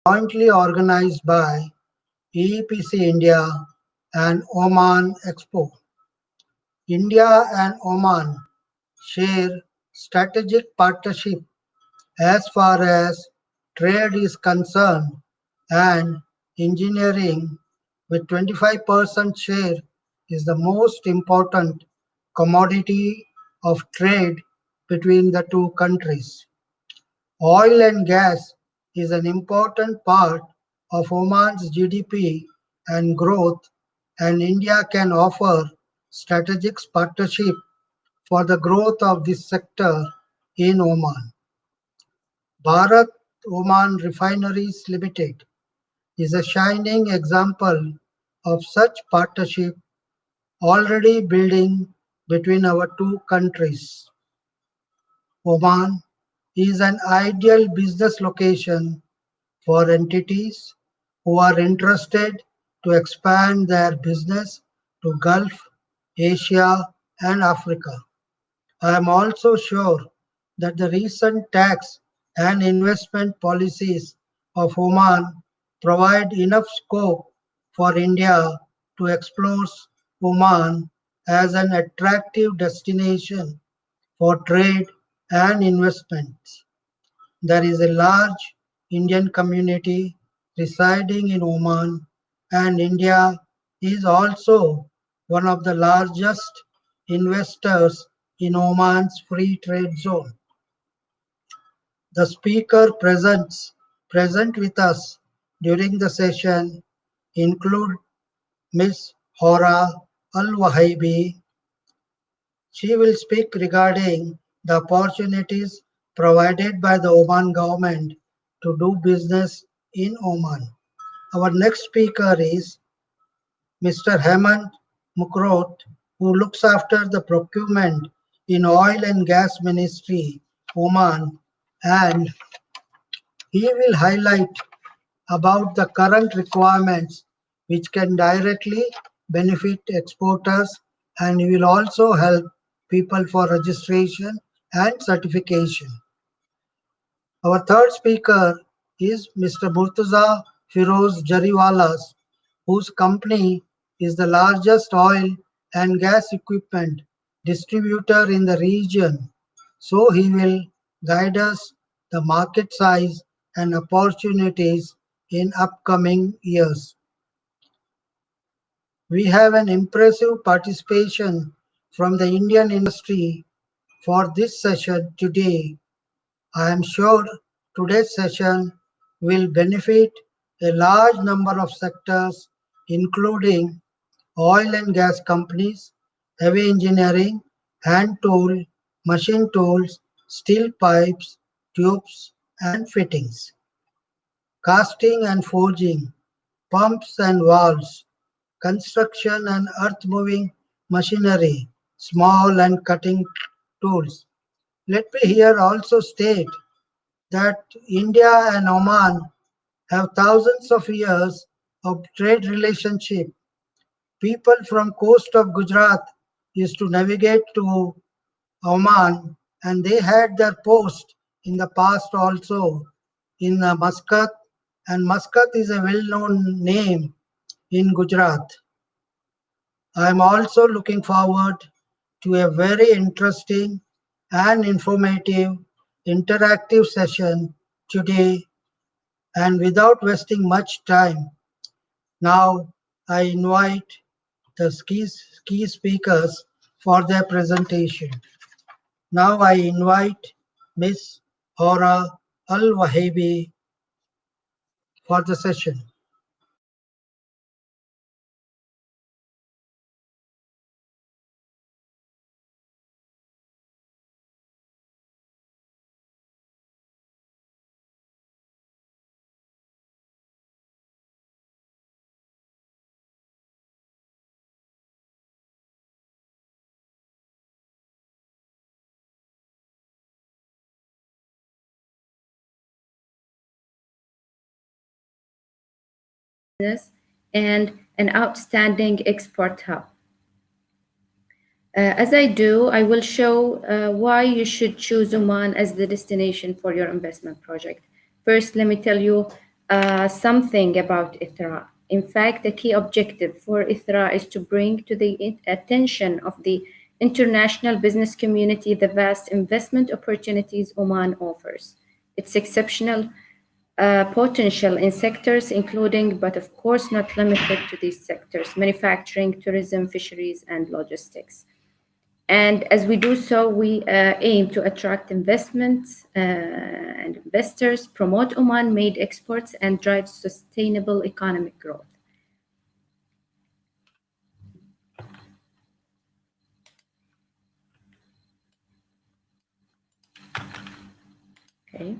jointly organized by EEPC India and Oman Expo. India and Oman share strategic partnership as far as trade is concerned, and engineering with 25% share is the most important commodity of trade between the two countries. Oil and gas is an important part of Oman's GDP and growth, and India can offer strategic partnership for the growth of this sector in Oman. Bharat Oman Refineries Limited is a shining example of such partnership already building between our two countries. Oman is an ideal business location for entities who are interested to expand their business to Gulf, Asia, and Africa. I am also sure that the recent tax and investment policies of Oman provide enough scope for India to explore Oman as an attractive destination for trade and investments. There is a large Indian community residing in Oman, and India is also one of the largest investors in Oman's free trade zone. The speaker present with us during the session include Ms. Hora Al-Wahibi. She will speak regarding the opportunities provided by the Oman government to do business in Oman. Our next speaker is Mr. Hemant Mukrot, who looks after the procurement in Oil and Gas Ministry, Oman, and he will highlight about the current requirements which can directly benefit exporters, and he will also help people for registration and certification. Our third speaker is Mr. Murtaza Firoz Jariwalas, whose company is the largest oil and gas equipment distributor in the region. So he will guide us the market size and opportunities in upcoming years. We have an impressive participation from the Indian industry for this session today. I am sure today's session will benefit a large number of sectors, including oil and gas companies, heavy engineering, hand tool, machine tools, steel pipes, tubes, and fittings, casting and forging, pumps and valves, construction and earth-moving machinery, small and cutting tools. Let me here also state that India and Oman have thousands of years of trade relationship. People from coast of Gujarat used to navigate to Oman, and they had their post in the past also in Muscat, and Muscat is a well-known name in Gujarat. I am also looking forward to a very interesting and informative interactive session today, and without wasting much time, now I invite the key speakers for their presentation. Now I invite Ms. Hora Al-Wahibi for the session. And an outstanding export hub. As I do, I will show why you should choose Oman as the destination for your investment project. First, let me tell you something about ITRA. In fact, the key objective for ITRA is to bring to the attention of the international business community the vast investment opportunities Oman offers, its exceptional potential in sectors including, but of course not limited to these sectors, manufacturing, tourism, fisheries, and logistics. And as we do so, we aim to attract investments and investors, promote Oman-made exports, and drive sustainable economic growth. Okay.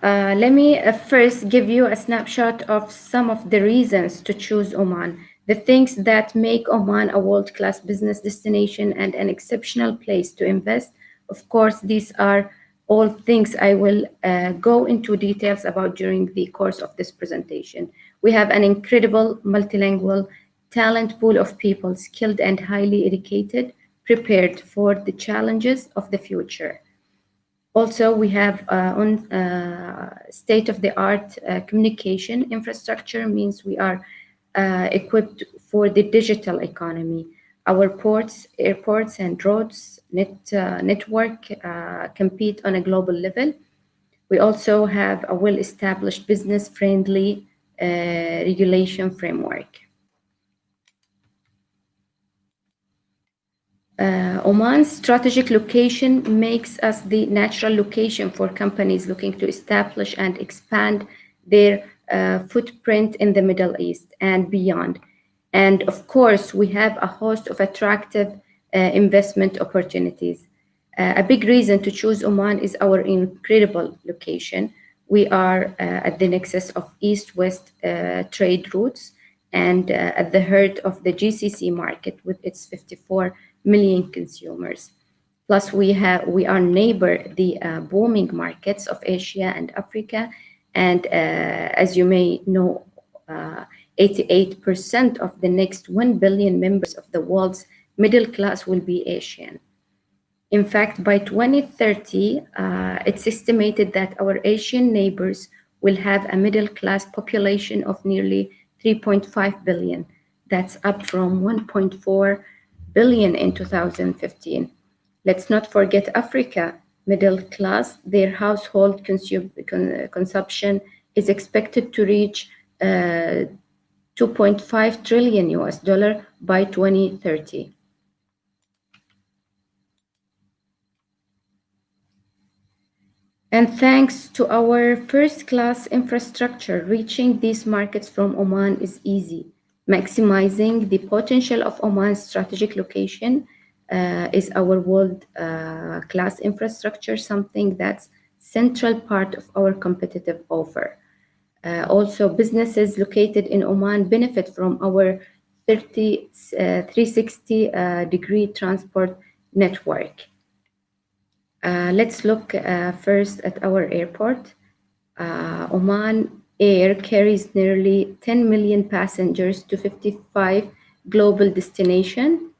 Let me first give you a snapshot of some of the reasons to choose Oman, the things that make Oman a world-class business destination and an exceptional place to invest. Of course, these are all things I will go into details about during the course of this presentation. We have an incredible multilingual talent pool of people, skilled and highly educated, prepared for the challenges of the future. Also, we have state-of-the-art communication infrastructure, means we are equipped for the digital economy. Our ports, airports, and roads network compete on a global level. We also have a well-established business-friendly regulation framework. Oman's strategic location makes us the natural location for companies looking to establish and expand their footprint in the Middle East and beyond. And of course, we have a host of attractive investment opportunities. A big reason to choose Oman is our incredible location. We are at the nexus of East-West trade routes and at the heart of the GCC market with its 54 million consumers. Plus, we are neighbor the booming markets of Asia and Africa, and as you may know, 88% of the next 1 billion members of the world's middle class will be Asian. In fact, by 2030, it's estimated that our Asian neighbors will have a middle class population of nearly 3.5 billion. That's up from 1.4 billion in 2015. Let's not forget Africa. Middle class, their household consumption is expected to reach 2.5 trillion US dollar by 2030. And thanks to our first-class infrastructure, reaching these markets from Oman is easy. Maximizing the potential of Oman's strategic location is our world-class infrastructure, something that's central part of our competitive offer. Also, businesses located in Oman benefit from our 360-degree transport network. Let's look first at our airport. Oman Air carries nearly 10 million passengers to 55 global destinations,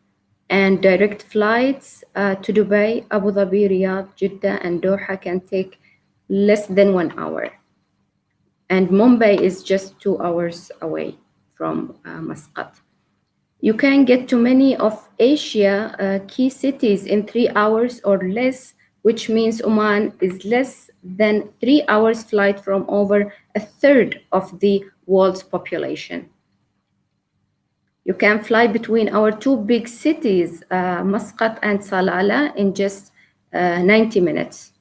and direct flights to Dubai, Abu Dhabi, Riyadh, Jeddah, and Doha can take less than 1 hour. And Mumbai is just 2 hours away from Muscat. You can get to many of Asia key cities in 3 hours or less, which means Oman is less than 3 hours flight from over a third of the world's population. You can fly between our two big cities, Muscat and Salalah, in just 90 minutes.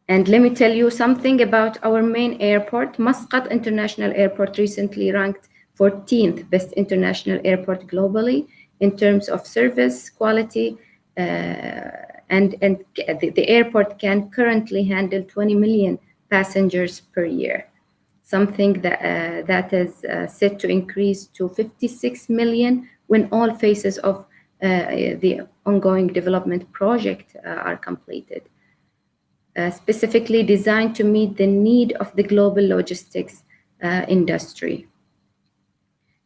And let me tell you something about our main airport. Muscat International Airport recently ranked 14th best international airport globally in terms of service quality, and the airport can currently handle 20 million passengers per year, something that is set to increase to 56 million when all phases of the ongoing development project are completed, specifically designed to meet the need of the global logistics industry.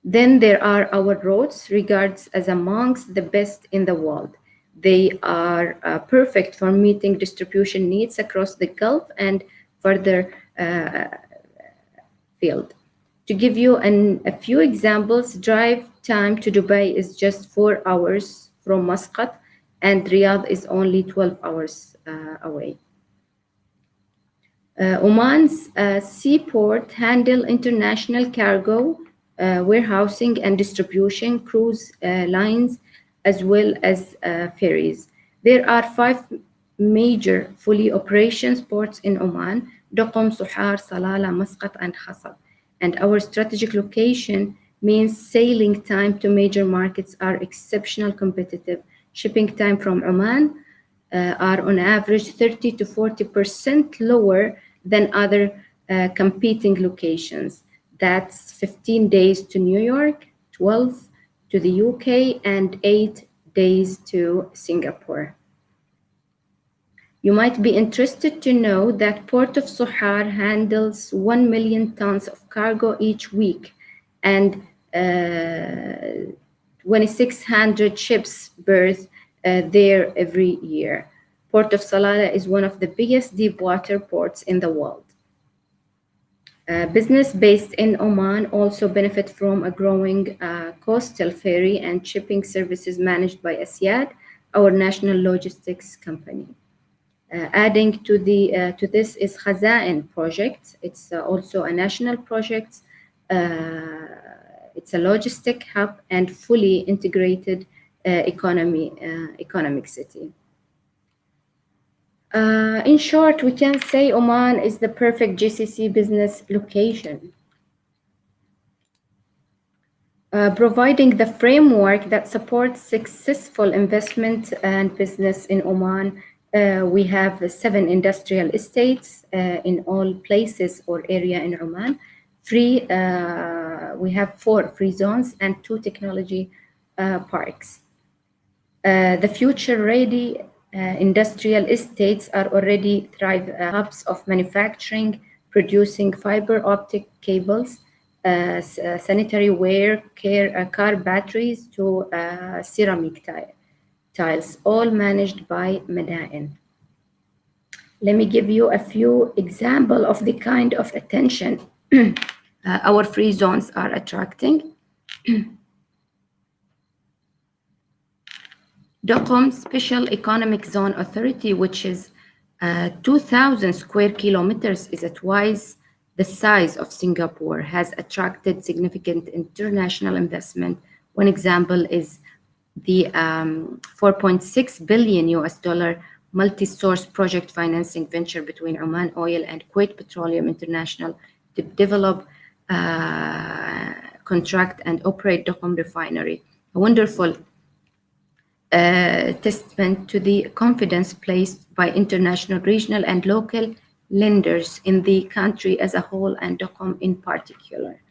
Then there are our roads, regarded as amongst the best in the world. They are perfect for meeting distribution needs across the Gulf and further field. To give you a few examples, drive time to Dubai is just 4 hours from Muscat, and Riyadh is only 12 hours away. Oman's seaport handle international cargo, warehousing and distribution, cruise lines, as well as ferries. There are 5 major fully operations ports in Oman: Duqm, Suhar, Salalah, Muscat, and Hasab. And our strategic location means sailing time to major markets are exceptional competitive. Shipping time from Oman are on average 30 to 40% lower than other competing locations. That's 15 days to New York, 12 to the UK, and 8 days to Singapore. You might be interested to know that Port of Sohar handles 1 million tons of cargo each week, and 2,600 ships berth there every year. Port of Salalah is one of the biggest deep water ports in the world. Business based in Oman also benefit from a growing coastal ferry and shipping services managed by Asyad, our national logistics company. Adding to this is Khaza'in project. It's also a national project. It's a logistic hub and fully integrated economic city. In short, we can say Oman is the perfect GCC business location, providing the framework that supports successful investment and business in Oman. We have 7 industrial estates in all places or area in Oman. We have 4 free zones and 2 technology parks. The future-ready industrial estates are already hubs of manufacturing, producing fiber optic cables, sanitary ware, car batteries to ceramic tiles, all managed by Madayan. Let me give you a few examples of the kind of attention our free zones are attracting. Duqm Special Economic Zone Authority, which is 2,000 square kilometers, is twice the size of Singapore, has attracted significant international investment. One example is the 4.6 billion US dollar multi-source project financing venture between Oman Oil and Kuwait Petroleum International to develop, contract and operate Duqm Refinery. A wonderful testament to the confidence placed by international, regional, and local lenders in the country as a whole and Duqm in particular.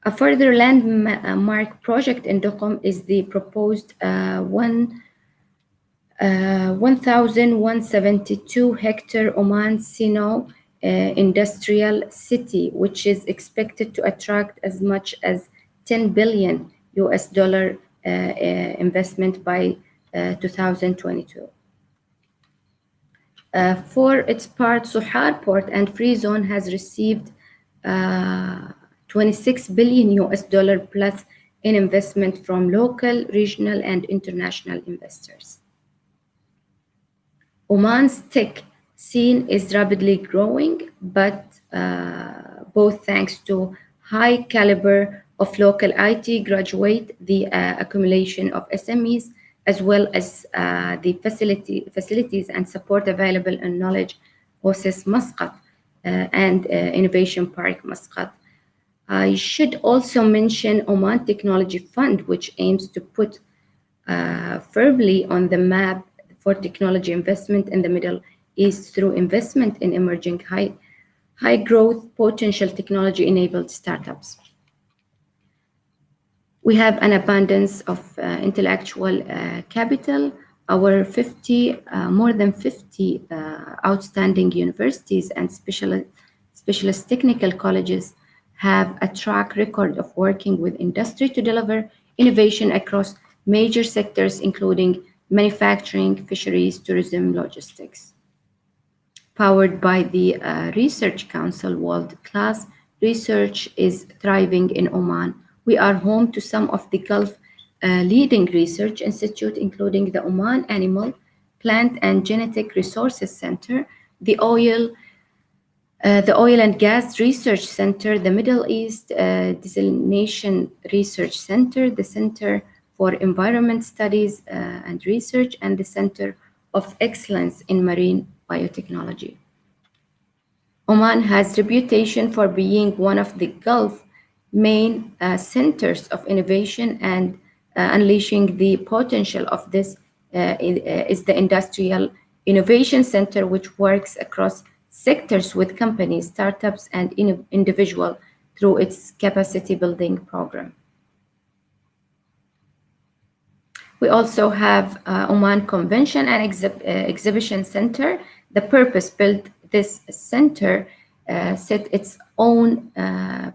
A further landmark project in Duqm is the proposed 1,172 hectare Oman Sino industrial city, which is expected to attract as much as 10 billion US dollar investment by 2022. For its part, Suhar Port and Free Zone has received 26 billion US dollar plus in investment from local, regional, and international investors. Oman's tech scene is rapidly growing, but both thanks to high caliber of local IT graduate, the accumulation of SMEs, as well as the facilities and support available in Knowledge Oasis Muscat and Innovation Park Muscat. I should also mention Oman Technology Fund, which aims to put firmly on the map for technology investment in the Middle East through investment in emerging high growth potential technology-enabled startups. We have an abundance of intellectual capital. Our more than 50 outstanding universities and specialist technical colleges have a track record of working with industry to deliver innovation across major sectors, including manufacturing, fisheries, tourism, logistics. Powered by the Research Council world-class research is thriving in Oman. We are home to some of the Gulf leading research institutes, including the Oman Animal, Plant and Genetic Resources Center, the Oil and Gas Research Center, the Middle East Desalination Research Center, the Center for Environment Studies and Research, and the Center of Excellence in Marine Biotechnology. Oman has reputation for being one of the Gulf main centers of innovation, and unleashing the potential of this is the Industrial Innovation Center, which works across sectors with companies, startups, and individuals through its capacity building program. We also have Oman Convention and Exhibition Center. The purpose built this center set its own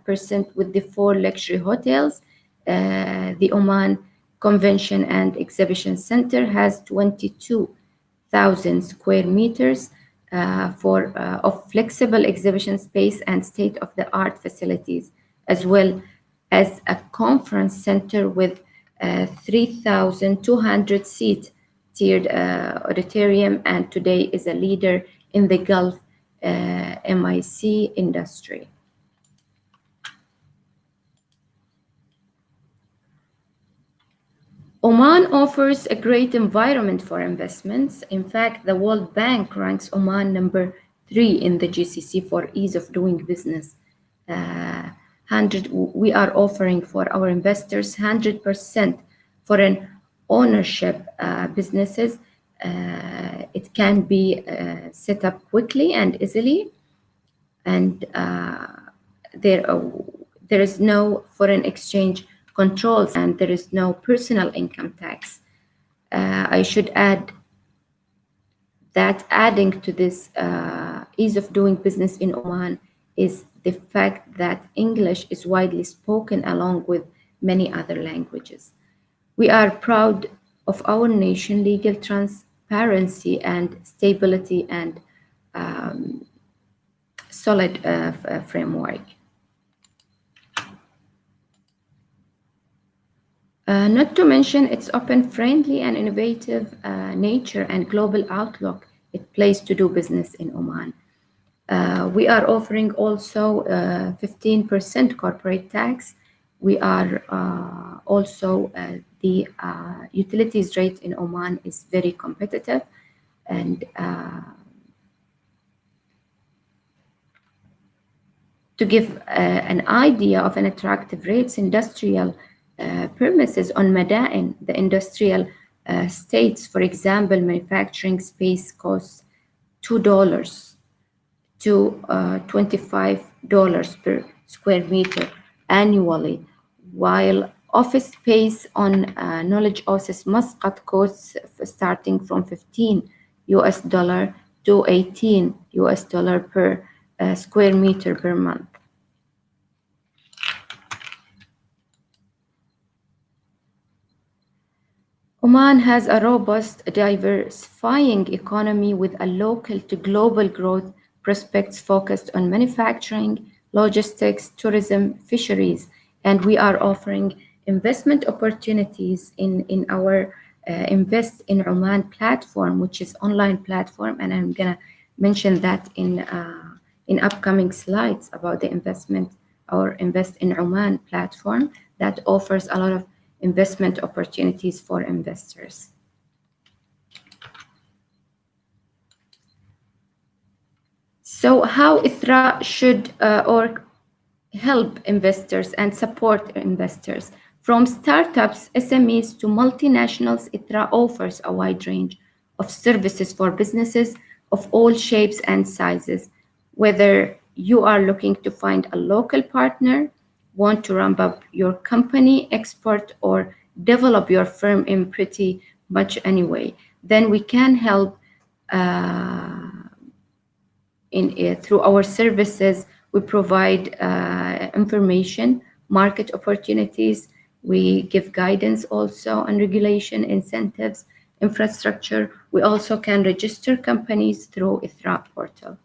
percent with the 4 luxury hotels. The Oman Convention and Exhibition Center has 22,000 square meters of flexible exhibition space and state-of-the-art facilities, as well as a conference center with 3,200 seat tiered auditorium, and today is a leader in the Gulf MIC industry. Oman offers a great environment for investments. In fact, the World Bank ranks Oman number 3 in the GCC for ease of doing business. We are offering for our investors 100% foreign ownership businesses. It can be set up quickly and easily, and there is no foreign exchange controls, and there is no personal income tax. I should add that adding to this ease of doing business in Oman is the fact that English is widely spoken along with many other languages. We are proud of our nation, legal transparency and stability, and solid framework. Not to mention its open, friendly, and innovative nature and global outlook it plays to do business in Oman. We are offering also 15% corporate tax. We are also the utilities rate in Oman is very competitive, and to give an idea of an attractive rates, industrial premises on Madayan, the industrial states, for example, manufacturing space costs $2 to $25 per square meter annually, while office space on Knowledge Oasis Muscat costs starting from $15 to $18 per square meter per month. Oman has a robust, diversifying economy with a local to global growth prospects focused on manufacturing, logistics, tourism, fisheries, and we are offering investment opportunities in our Invest in Oman platform, which is online platform, and I'm gonna mention that in upcoming slides about the our Invest in Oman platform that offers a lot of investment opportunities for investors. So how ITRA should or help investors and support investors? From startups, SMEs to multinationals, ITRA offers a wide range of services for businesses of all shapes and sizes. Whether you are looking to find a local partner, want to ramp up your company, export, or develop your firm in pretty much any way, then we can help through our services. We provide information, market opportunities. We give guidance also on regulation, incentives, infrastructure. We also can register companies through ITRA portal.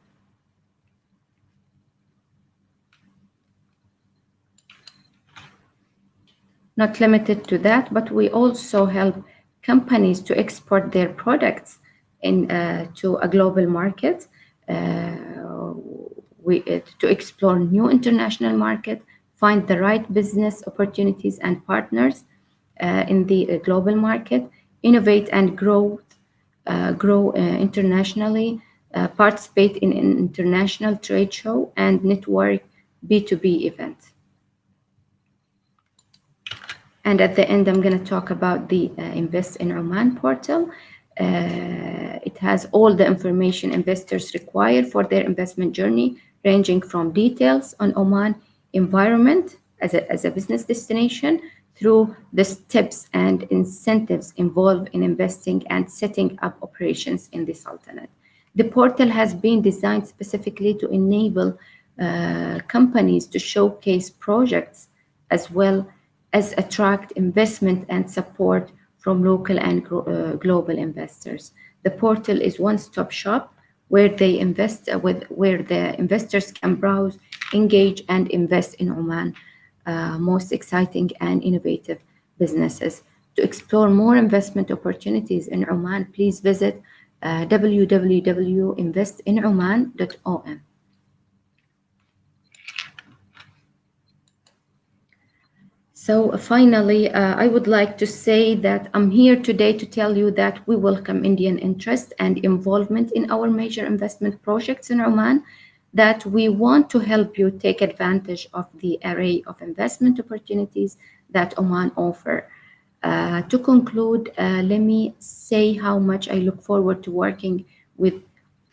Not limited to that, but we also help companies to export their products to a global market. To explore new international market, find the right business opportunities and partners in the global market, innovate and grow internationally, participate in an international trade show, and network B2B events. And at the end, I'm going to talk about the Invest in Oman portal. It has all the information investors require for their investment journey, ranging from details on Oman environment as a business destination through the steps and incentives involved in investing and setting up operations in the Sultanate. The portal has been designed specifically to enable companies to showcase projects as well as attract investment and support from local and global investors. The portal is one-stop shop where they invest where the investors can browse, engage, and invest in Oman most exciting and innovative businesses. To explore more investment opportunities in Oman, please visit www.investinoman.om. So finally, I would like to say that I'm here today to tell you that we welcome Indian interest and involvement in our major investment projects in Oman, that we want to help you take advantage of the array of investment opportunities that Oman offer. To conclude, let me say how much I look forward to working with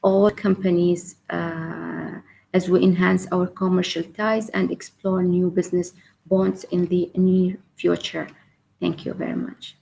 all companies as we enhance our commercial ties and explore new business bonds in the near future. Thank you very much.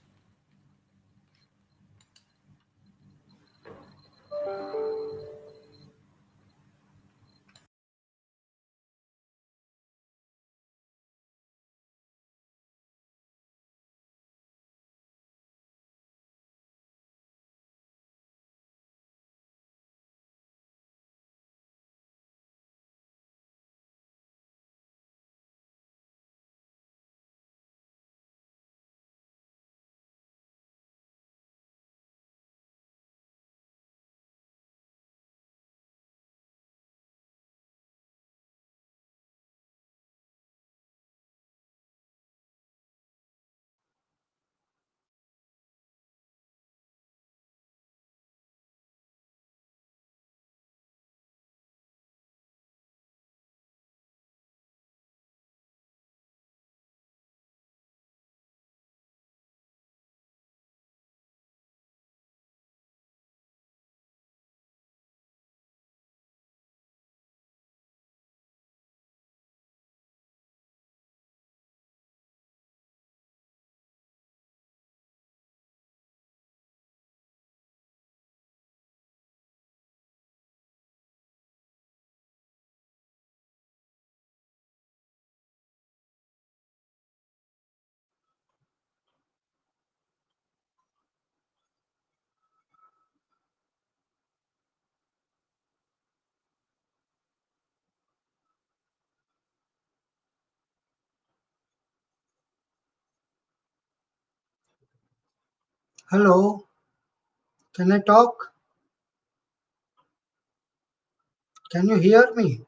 Hello, can I talk? Can you hear me?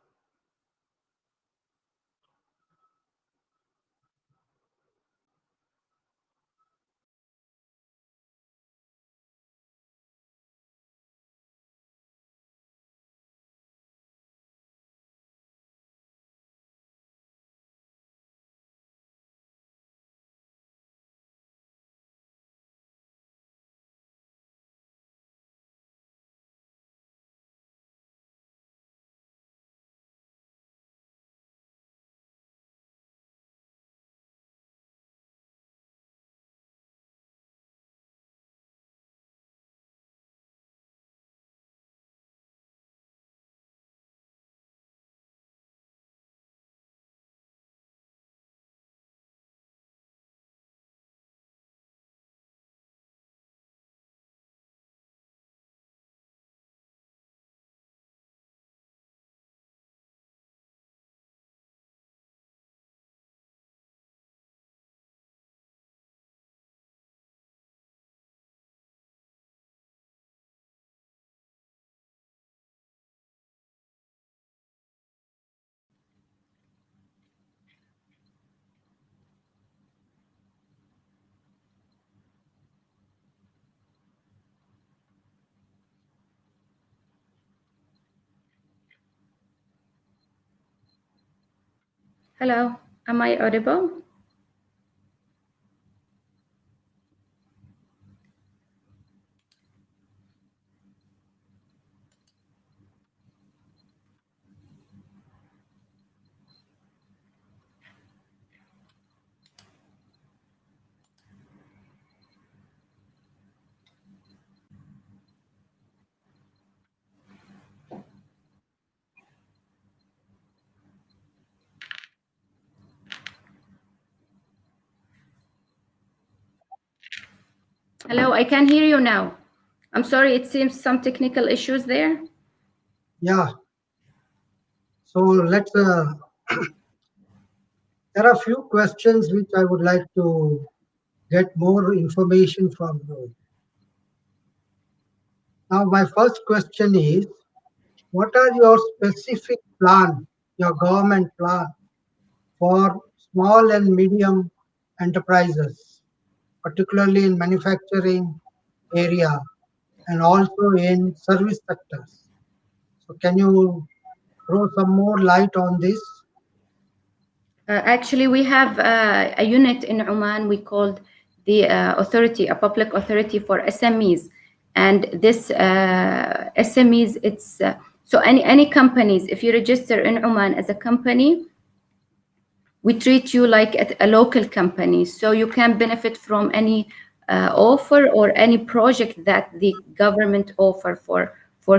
Hello, am I audible? Hello, I can hear you now. I'm sorry, it seems some technical issues there. Yeah. So let's. There are a few questions which I would like to get more information from you. Now, my first question is, what are your specific plan, your government plan for small and medium enterprises, particularly in manufacturing area and also in service sectors? So can you throw some more light on this? Actually, we have a unit in Oman we called the authority, a public authority for SMEs. And this SMEs, it's so any companies, if you register in Oman as a company, we treat you like a local company. So you can benefit from any offer or any project that the government offer for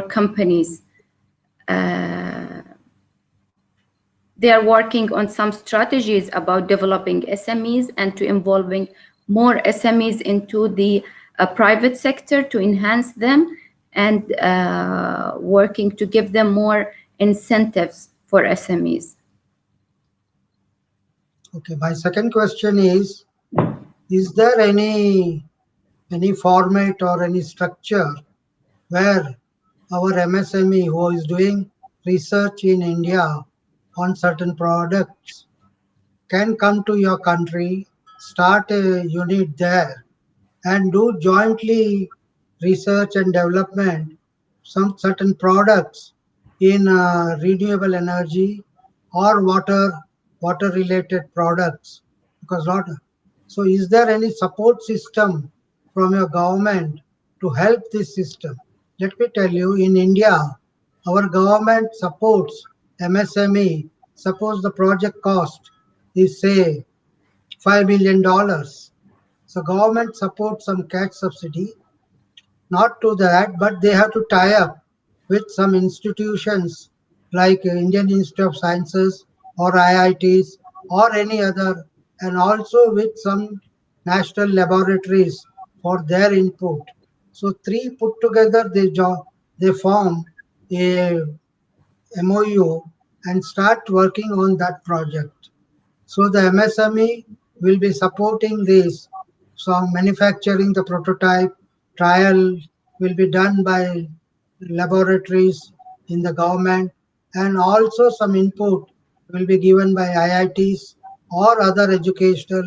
companies. They are working on some strategies about developing SMEs and to involving more SMEs into the private sector to enhance them and working to give them more incentives for SMEs. Okay, my second question is there any format or any structure where our MSME who is doing research in India on certain products can come to your country, start a unit there, and do jointly research and development some certain products in renewable energy or water related products because lot. So is there any support system from your government to help this system? Let me tell you, in India our government supports MSME. Suppose the project cost is say $5 million, so government supports some cash subsidy, not to that, but they have to tie up with some institutions like Indian Institute of Sciences or IITs or any other, and also with some national laboratories for their input. So three put together, they form a MOU and start working on that project. So the MSME will be supporting this. So manufacturing the prototype, trial will be done by laboratories in the government, and also some input will be given by IITs or other educational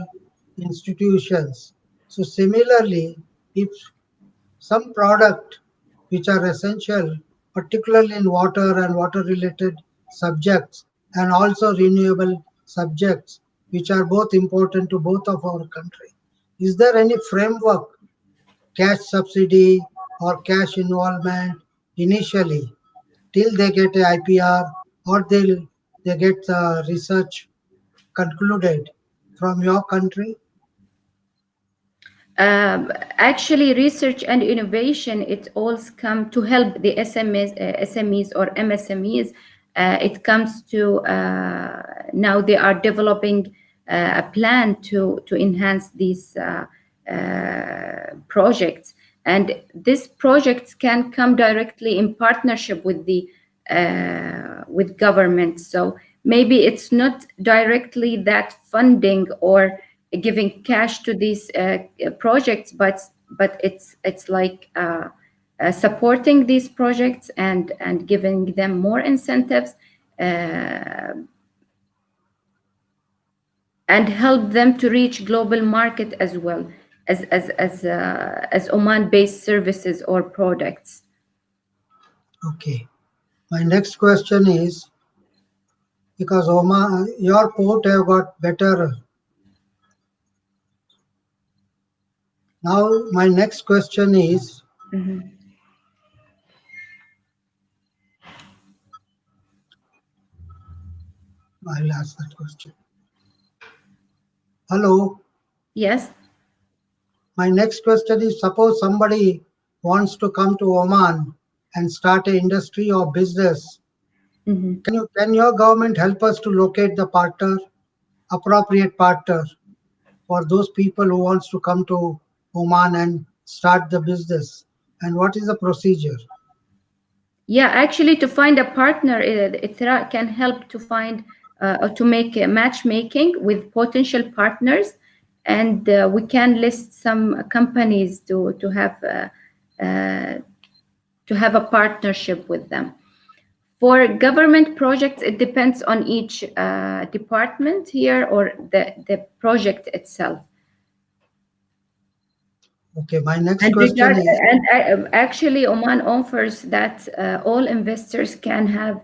institutions. So similarly, if some product which are essential, particularly in water and water related subjects, and also renewable subjects, which are both important to both of our country. Is there any framework, cash subsidy or cash involvement initially till they get a IPR or they get research concluded from your country? Actually, research and innovation, it all come to help the SMEs or MSMEs. It comes to now they are developing a plan to enhance these projects, and these projects can come directly in partnership with the with government. So maybe it's not directly that funding or giving cash to these projects, but it's like supporting these projects and giving them more incentives uh, and help them to reach global market as well as Oman-based services or products. Okay. My next question because Oman, your port have got better. Now, my next question is, Mhm. I'll ask that question. Hello, Yes. my next question is, suppose somebody wants to come to Oman and start an industry or business. Mhm. Can your government help us to locate the partner, appropriate partner for those people who wants to come to Oman and start the business? And what is the procedure? Yeah, actually, to find a partner, it can help to find or to make matchmaking with potential partners, and we can list some companies uh, to have a partnership with them. For government projects, it depends on each department here or the project itself. Okay, my next And question is, actually, Oman offers that all investors can have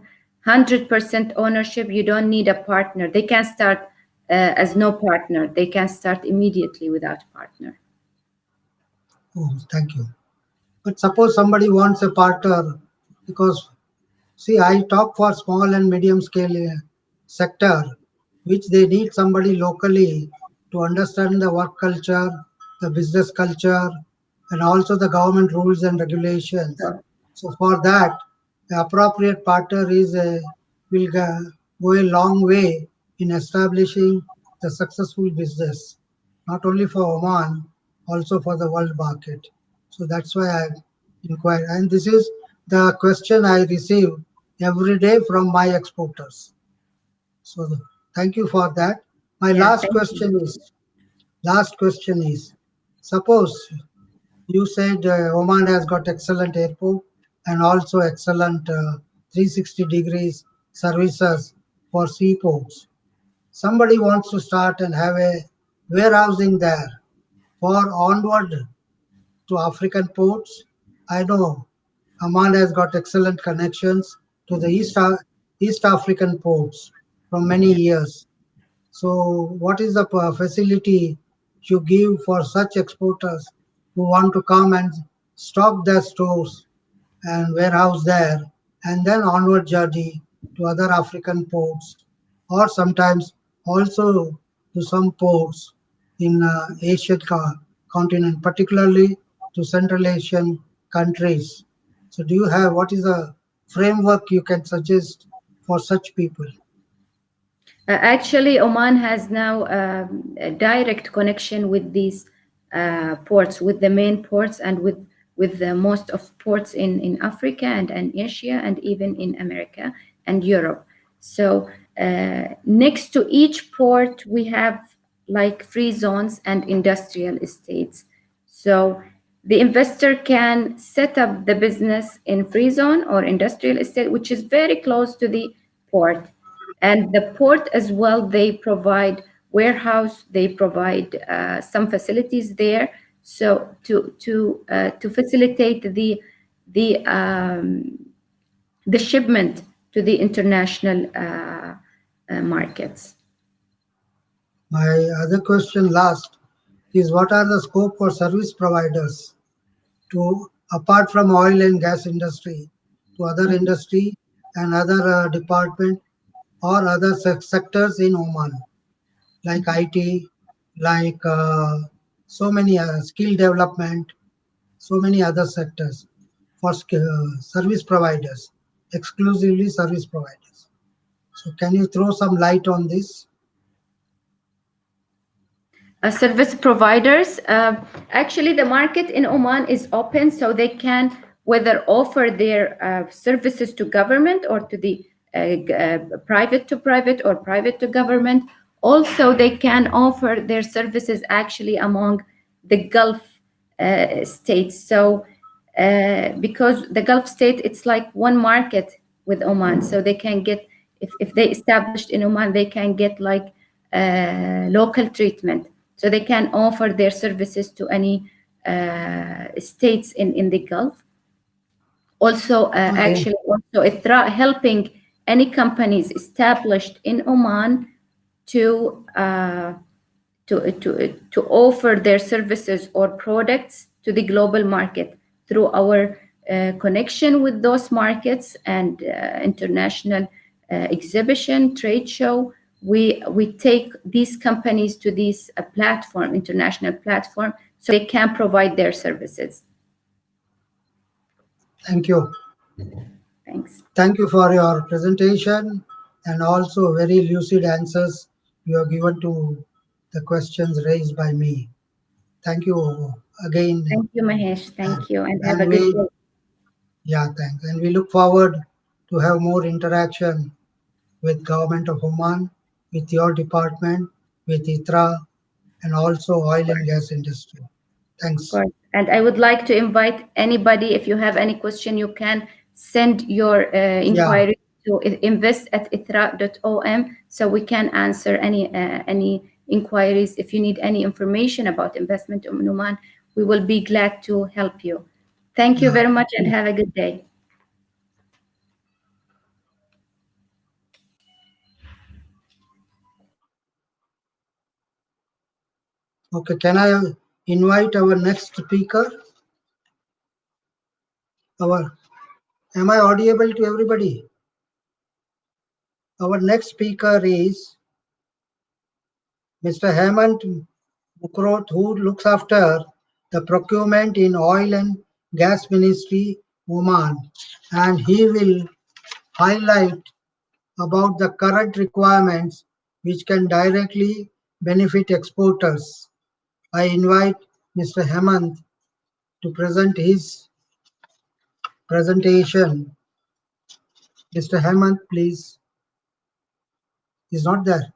100% ownership. You don't need a partner. They can start as no partner. They can start immediately without partner. oh, thank you. But suppose somebody wants a partner, because see, I talk for small and medium scale sector, which they need somebody locally to understand the work culture, the business culture, and also the government rules and regulations. So, So for that, the appropriate partner will go a long way in establishing the successful business, not only for Oman, also for the world market. So that's why I inquired. And this is the question I receive every day from my exporters. So thank you for that. My yeah, thank you. last question is, suppose you said Oman has got excellent airport and also excellent 360 degrees services for seaports. Somebody wants to start and have a warehousing there for onward to African ports. I know Oman has got excellent connections to the East African ports from many years. So, what is the facility you give for such exporters who want to come and stock their stores and warehouse there, and then onward journey to other African ports, or sometimes also to some ports in Asian continent, particularly to Central Asian countries. So, do you have what is the framework you can suggest for such people? Actually, Oman has now a direct connection with these ports, with the main ports, and with the most of ports in Africa and Asia and even in America and Europe. So next to each port, we have like free zones and industrial estates. So the investor can set up the business in free zone or industrial estate, which is very close to the port. And the port as well, they provide warehouse, they provide some facilities there, so to facilitate the the shipment to the international markets. My other question last is, what are the scope for service providers to, apart from oil and gas industry, to other Mhm. industry and other department or other sectors in Oman, like IT, like so many skill development, so many other sectors for service providers, exclusively service providers. So can you throw some light on this? Service providers. Actually, the market in Oman is open, so they can whether offer their services to government or to the private to private or private to government. Also, they can offer their services actually among the Gulf states. So, because the Gulf state, it's like one market with Oman, so they can get if they established in Oman, they can get like local treatment. So they can offer their services to any states in the Gulf. Also, Oh, actually, also it's helping any companies established in Oman to to offer their services or products to the global market through our connection with those markets and international exhibition, trade show. We take these companies to this platform, international platform, so they can provide their services. Thank you. Thanks. Thank you for your presentation and also very lucid answers you have given to the questions raised by me. Thank you again. Thank you, Mahesh. And, Thank you, and have and a good we, day. yeah, thanks. And we look forward to have more interaction with Government of Oman, with your department, with ITRA, and also oil and gas industry. Of Thanks. course. And I would like to invite anybody, if you have any question, you can send your Yeah, inquiry to invest@ithra.om, so we can answer any inquiries. If you need any information about investment in Oman, we will be glad to help you. Thank you yeah. very much and have a good day. Okay, can I invite our next speaker? Am I audible to everybody? Our next speaker is Mr. Hemant Mukroth, who looks after the procurement in Oil and Gas Ministry, Oman, and he will highlight about the current requirements which can directly benefit exporters. I invite Mr. Hemant to present his presentation. Mr. Hemant, please. He's not there,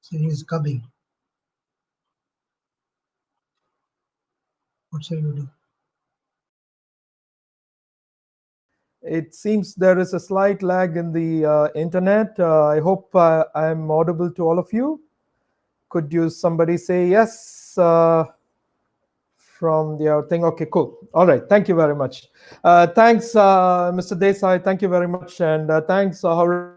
so he's coming. What shall we do? It seems there is a slight lag in the internet. I hope I'm audible to all of you. Could you somebody say yes from the thing? Okay, cool. All right. Thank you very much. Thanks, Mr. Desai. Thank you very much. And thanks, however.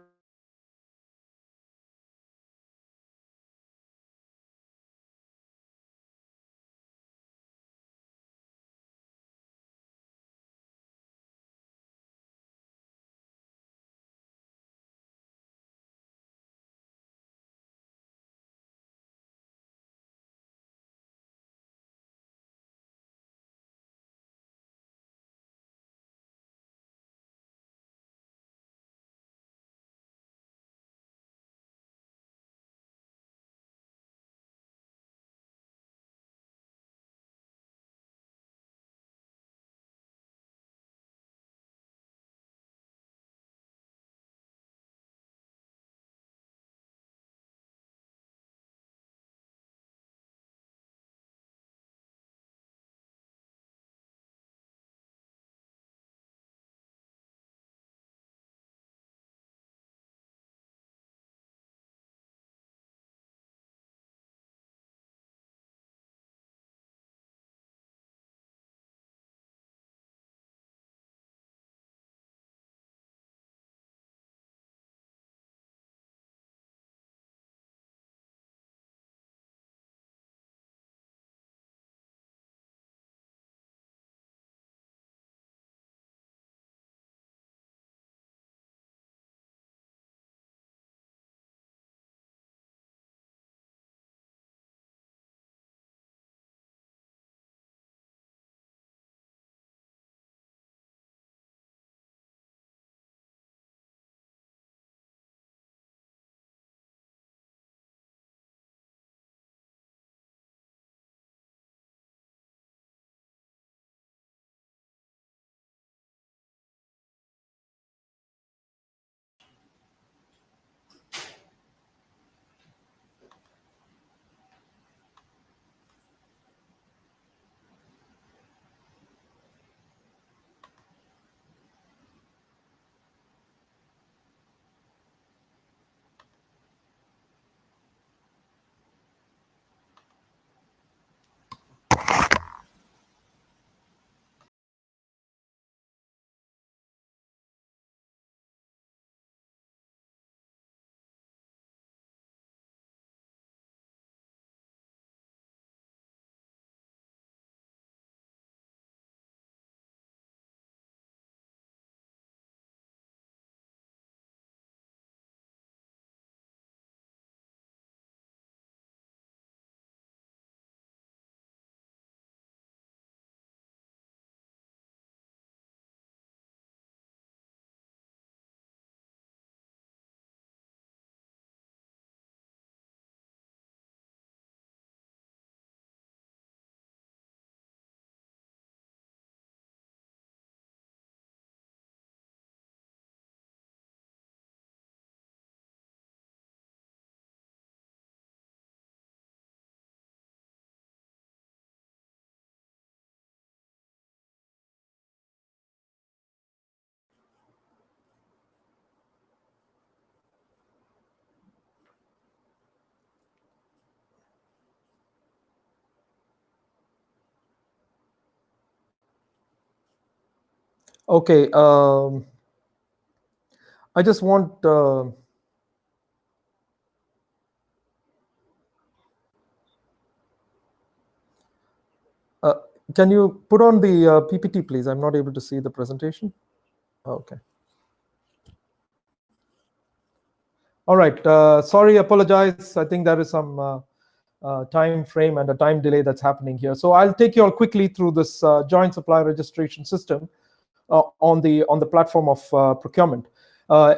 Okay. I just want. Can you put on the PPT, please? I'm not able to see the presentation. Okay. All right. Sorry, apologize. I think there is some time frame and a time delay that's happening here. So I'll take you all quickly through this joint supplier registration system on the platform of procurement.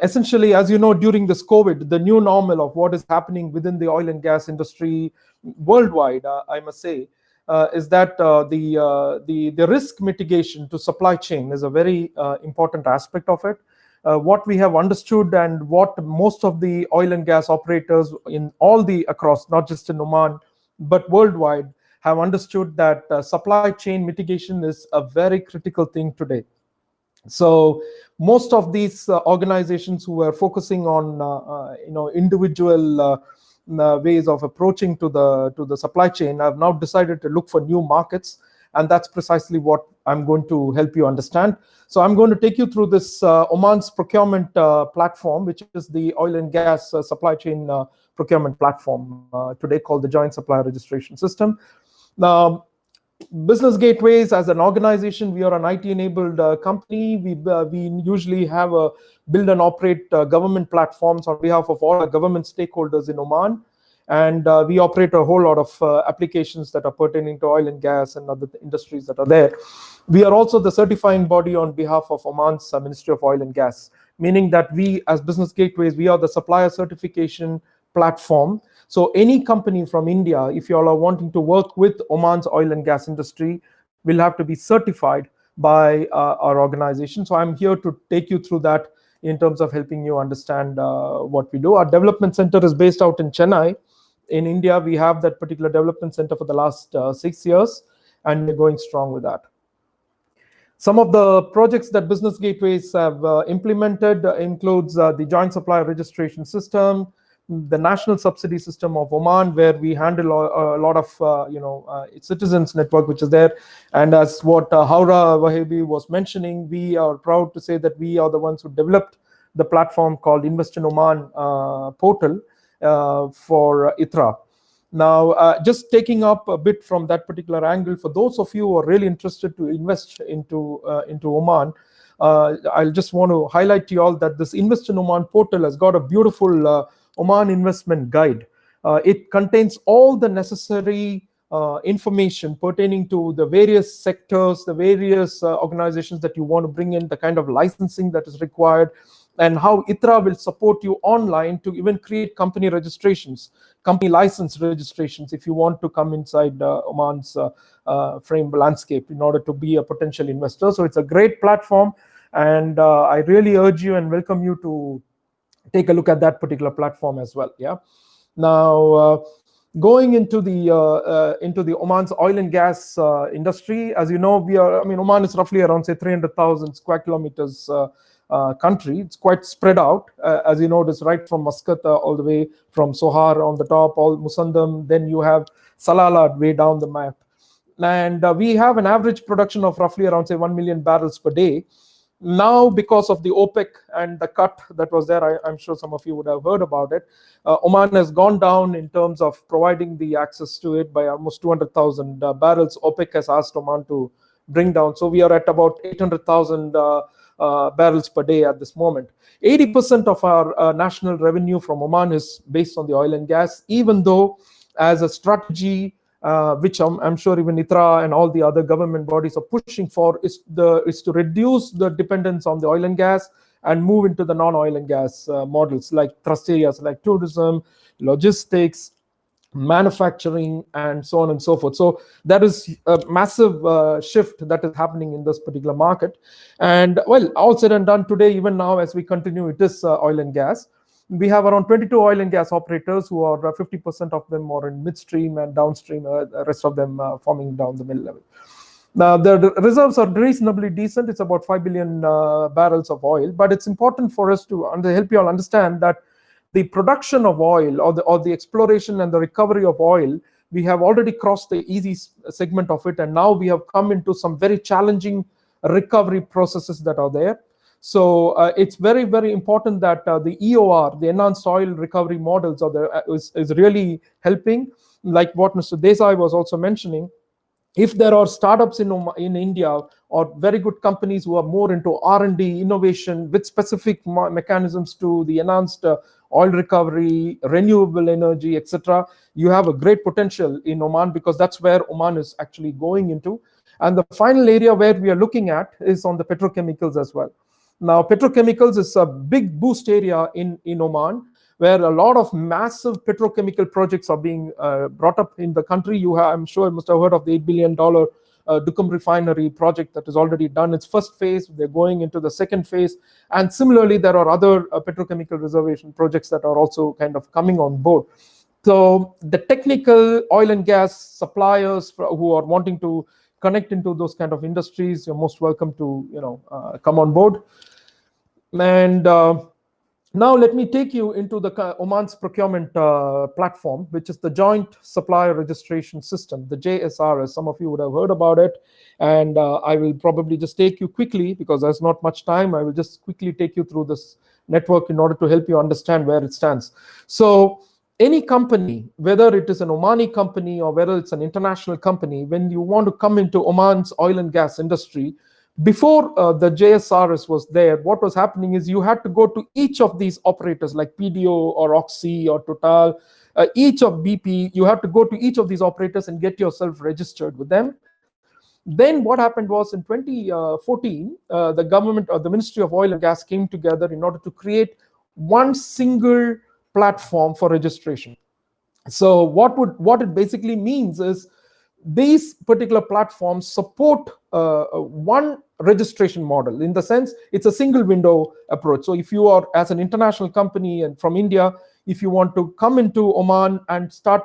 Essentially, as you know, during this COVID, the new normal of what is happening within the oil and gas industry worldwide, I must say, is that the risk mitigation to supply chain is a very important aspect of it. What we have understood and what most of the oil and gas operators in all the across, not just in Oman, but worldwide, have understood that supply chain mitigation is a very critical thing today. So most of these organizations who are focusing on individual ways of approaching to the supply chain have now decided to look for new markets, and that's precisely what I'm going to help you understand. So I'm going to take you through this Oman's procurement platform, which is the oil and gas supply chain procurement platform today, called the Joint Supplier Registration System. Now, Business Gateways, as an organization, we are an IT-enabled company. We usually have a build and operate government platforms on behalf of all our government stakeholders in Oman. And we operate a whole lot of applications that are pertaining to oil and gas and other industries that are there. We are also the certifying body on behalf of Oman's Ministry of Oil and Gas, meaning that we, as Business Gateways, we are the supplier certification platform. So any company from India, if you all are wanting to work with Oman's oil and gas industry, will have to be certified by our organization. So I'm here to take you through that in terms of helping you understand what we do. Our development center is based out in Chennai. In India, we have that particular development center for the last 6 years, and we're going strong with that. Some of the projects that Business Gateways have implemented includes the Joint Supplier Registration System, the National Subsidy System of Oman, where we handle a lot of citizens network, which is there. And as what Haura Wahibi was mentioning, we are proud to say that we are the ones who developed the platform called Invest in Oman portal for ITRA. Now, just taking up a bit from that particular angle, for those of you who are really interested to invest into Oman, I'll just want to highlight to you all that this Invest in Oman portal has got a beautiful Oman investment guide. It contains all the necessary information pertaining to the various sectors, the various organizations that you want to bring in, the kind of licensing that is required, and how ITRA will support you online to even create company registrations, company license registrations, if you want to come inside Oman's frame landscape in order to be a potential investor. So it's a great platform, and I really urge you and welcome you to take a look at that particular platform as well. Yeah. Now, going into the Oman's oil and gas industry, as you know, Oman is roughly around, say, 300,000 square kilometers country. It's quite spread out, as you know. It's right from Muscat all the way from Sohar on the top, all Musandam. Then you have Salalah way down the map, and we have an average production of roughly around, say, 1 million barrels per day. Now, because of the OPEC and the cut that was there, I'm sure some of you would have heard about it, Oman has gone down in terms of providing the access to it by almost 200,000 barrels. OPEC has asked Oman to bring down. So we are at about 800,000 barrels per day at this moment. 80% of our national revenue from Oman is based on the oil and gas, even though as a strategy, which I'm sure even ITRA and all the other government bodies are pushing for, is to reduce the dependence on the oil and gas and move into the non-oil and gas models, like thrust areas like tourism, logistics, manufacturing, and so on and so forth. So that is a massive shift that is happening in this particular market. And well, all said and done today, even now as we continue, it is oil and gas. We have around 22 oil and gas operators, who are 50% of them are in midstream and downstream, the rest of them forming down the middle level. Now, the reserves are reasonably decent. It's about 5 billion barrels of oil. But it's important for us to help you all understand that the production of oil, or the exploration and the recovery of oil, we have already crossed the easy segment of it, and now we have come into some very challenging recovery processes that are there. So it's very, very important that the EOR, the enhanced oil recovery models, are there, is really helping. Like what Mr. Desai was also mentioning, if there are startups in India or very good companies who are more into R&D innovation with specific mechanisms to the enhanced oil recovery, renewable energy, etc., you have a great potential in Oman, because that's where Oman is actually going into. And the final area where we are looking at is on the petrochemicals as well. Now, petrochemicals is a big boost area in Oman, where a lot of massive petrochemical projects are being brought up in the country. I'm sure you must have heard of the $8 billion Duqm refinery project that has already done its first phase. They're going into the second phase. And similarly, there are other petrochemical reservation projects that are also kind of coming on board. So the technical oil and gas suppliers who are wanting to connect into those kind of industries, you're most welcome to come on board. And now let me take you into the Oman's procurement platform, which is the Joint Supplier Registration System, the JSRS. Some of you would have heard about it, and I will probably just take you quickly, because there's not much time. I will just quickly take you through this network in order to help you understand where it stands. So any company, whether it is an Omani company or whether it's an international company, when you want to come into Oman's oil and gas industry, before the JSRS was there, what was happening is you had to go to each of these operators like PDO or Oxy or Total, each of BP, you have to go to each of these operators and get yourself registered with them. Then what happened was in 2014, the government or the Ministry of Oil and Gas came together in order to create one single platform for registration. So what it basically means is these particular platforms support one registration model, in the sense it's a single window approach. So if you are, as an international company and from India, if you want to come into Oman and start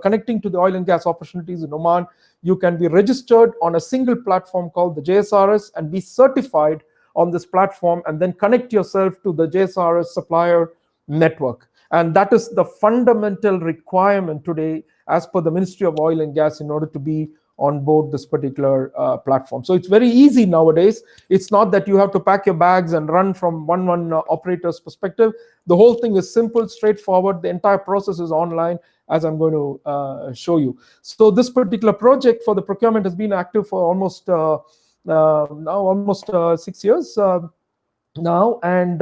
connecting to the oil and gas opportunities in Oman, you can be registered on a single platform called the JSRS and be certified on this platform, and then connect yourself to the JSRS supplier network. And that is the fundamental requirement today as per the Ministry of Oil and Gas in order to be on board this particular platform. So it's very easy nowadays. It's not that you have to pack your bags and run from one operator's perspective. The whole thing is simple, straightforward. The entire process is online, as I'm going to show you. So this particular project for the procurement has been active for almost 6 years now, and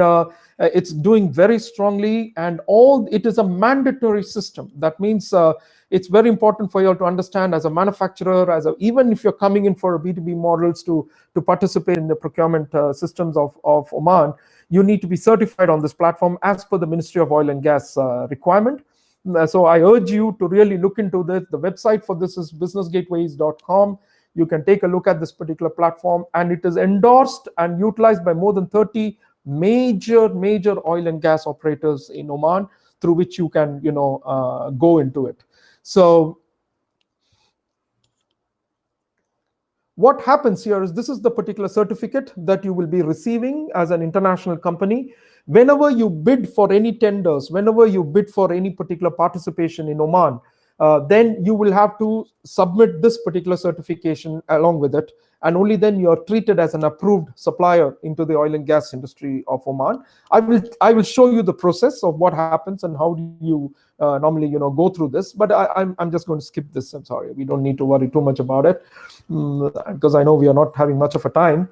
it's doing very strongly, and it is a mandatory system. That means it's very important for you all to understand, as a manufacturer, even if you're coming in for B2B models to participate in the procurement systems of Oman, you need to be certified on this platform as per the Ministry of Oil and Gas requirement. So I urge you to really look into this. The website for this is businessgateways.com. You can take a look at this particular platform, and it is endorsed and utilized by more than 30 major oil and gas operators in Oman, through which you can go into it. So what happens here is, this is the particular certificate that you will be receiving as an international company. Whenever you bid for any tenders, whenever you bid for any particular participation in Oman, then you will have to submit this particular certification along with it, and only then you are treated as an approved supplier into the oil and gas industry of Oman. I will show you the process of what happens and how do you normally go through this, but I'm just going to skip this. I'm sorry, we don't need to worry too much about it, because I know we are not having much of a time.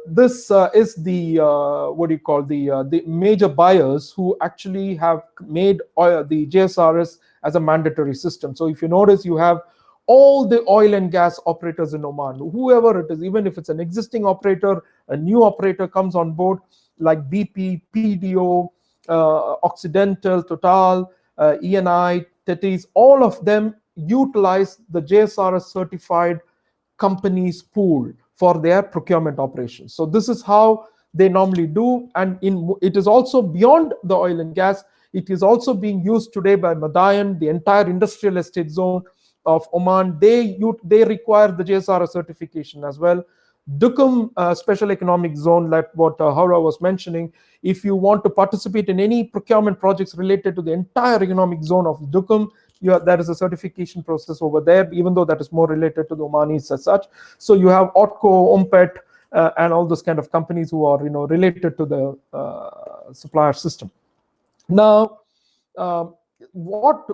This is the the major buyers who actually have made the JSRS as a mandatory system. So if you notice, you have all the oil and gas operators in Oman, whoever it is, even if it's an existing operator, a new operator comes on board, like BP, PDO, Occidental, Total, ENI, Tetis, all of them utilize the JSRS certified companies pool for their procurement operations. So this is how they normally do, and it is also beyond the oil and gas. It is also being used today by Madayan, the entire industrial estate zone of Oman. They require the JSRS certification as well. Duqm special economic zone, like what Haura was mentioning, if you want to participate in any procurement projects related to the entire economic zone of Duqm, there is a certification process over there, even though that is more related to the Omanis as such. So you have Otco, Ompet, and all those kind of companies who are related to the supplier system. Now, what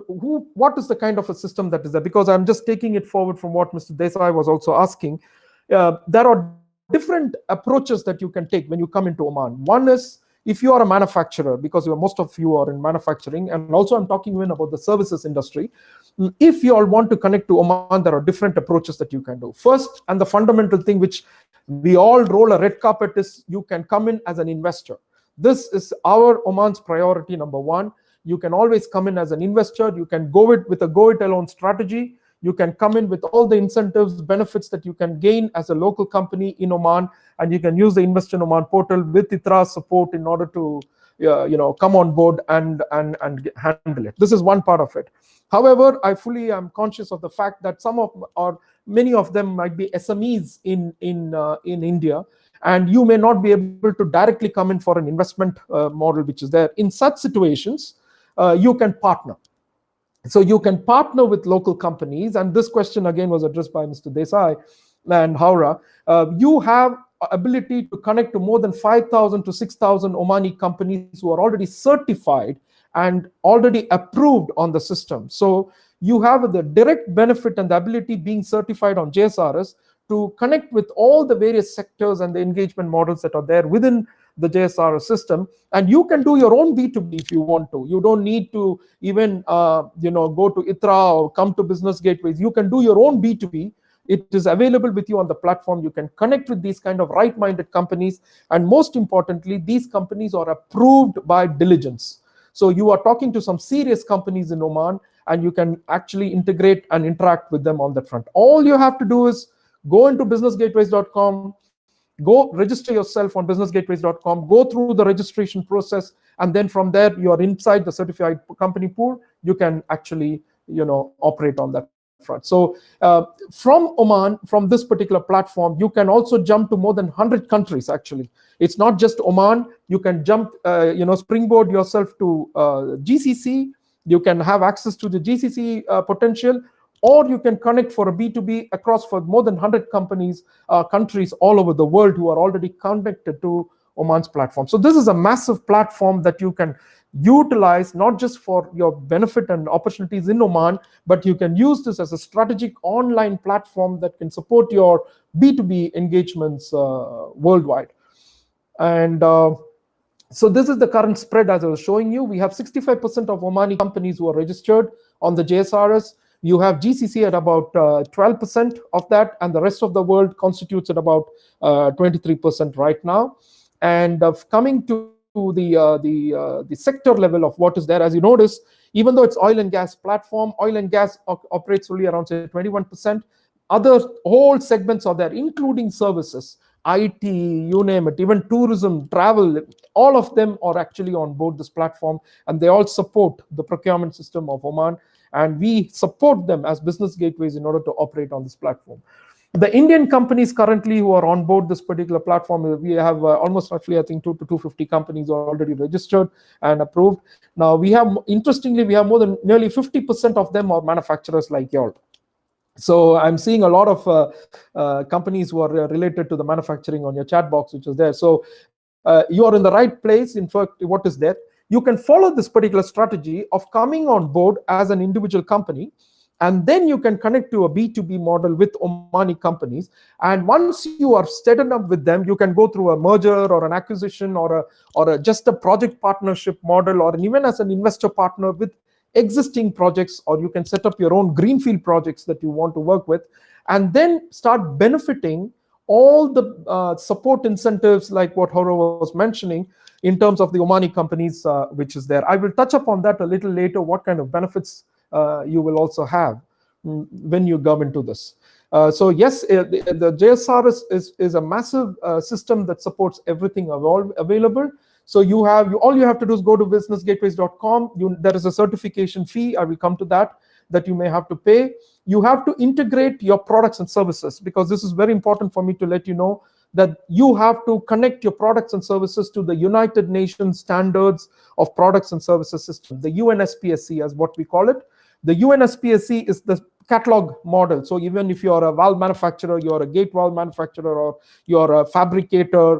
is the kind of a system that is there? Because I'm just taking it forward from what Mr. Desai was also asking. There are different approaches that you can take when you come into Oman. One is, if you are a manufacturer, because most of you are in manufacturing, and also I'm talking even about the services industry. If you all want to connect to Oman, there are different approaches that you can do. First, and the fundamental thing which we all roll a red carpet, is you can come in as an investor. This is our Oman's priority number one. You can always come in as an investor. You can go with a go it alone strategy. You can come in with all the incentives, benefits that you can gain as a local company in Oman, and you can use the Invest in Oman portal with ITRA support in order to come on board and handle it. This is one part of it. However, I fully am conscious of the fact that many of them might be SMEs in India, and you may not be able to directly come in for an investment model which is there. In such situations, you can partner. So you can partner with local companies, and this question again was addressed by Mr. Desai and Haura. You have ability to connect to more than 5,000 to 6,000 Omani companies who are already certified and already approved on the system. So you have the direct benefit and the ability, being certified on JSRS, to connect with all the various sectors and the engagement models that are there within the JSRS system. And you can do your own B2B if you want to. You don't need to even go to ITRA or come to business gateways. You can do your own B2B. It is available with you on the platform. You can connect with these kind of right-minded companies, and most importantly, these companies are approved by diligence. So you are talking to some serious companies in Oman, and you can actually integrate and interact with them on that front. All you have to do is go into businessgateways.com, go register yourself on businessgateways.com, go through the registration process, and then from there you are inside the certified company pool. You can actually operate on that front. So from Oman, from this particular platform, you can also jump to more than 100 countries. Actually, it's not just Oman. You can jump springboard yourself to GCC. You can have access to the GCC potential, or you can connect for a B2B across for more than 100 countries all over the world who are already connected to Oman's platform. So this is a massive platform that you can utilize, not just for your benefit and opportunities in Oman, but you can use this as a strategic online platform that can support your B2B engagements worldwide. And so this is the current spread as I was showing you. We have 65% of Omani companies who are registered on the JSRS. You have GCC at about 12% of that, and the rest of the world constitutes at about 23% right now. And coming to the sector level of what is there, as you notice, even though it's oil and gas platform, oil and gas operates only around say 21%. Other whole segments are there, including services, IT, you name it, even tourism, travel, all of them are actually on board this platform, and they all support the procurement system of Oman, and we support them as business gateways in order to operate on this platform. The Indian companies currently who are on board this particular platform, we have almost roughly, I think, 2 to 250 companies are already registered and approved. Now, interestingly, we have more than nearly 50% of them are manufacturers like y'all. So I'm seeing a lot of companies who are related to the manufacturing on your chat box, which is there. So you are in the right place. In fact, what is there? You can follow this particular strategy of coming on board as an individual company, and then you can connect to a B2B model with Omani companies. And once you are set up with them, you can go through a merger or an acquisition or just a project partnership model, or even as an investor partner with existing projects, or you can set up your own greenfield projects that you want to work with, and then start benefiting all the support incentives like what Horo was mentioning in terms of the Omani companies which is there. I will touch upon that a little later, what kind of benefits you will also have when you go into this. So yes, the JSRS is a massive system that supports everything available. So all you have to do is go to businessgateways.com. There is a certification fee. I will come to that you may have to pay. You have to integrate your products and services, because this is very important for me to let you know that you have to connect your products and services to the United Nations standards of products and services system, the UNSPSC as what we call it. The UNSPSC is the catalog model. So even if you're a valve manufacturer, you're a gate valve manufacturer, or you're a fabricator,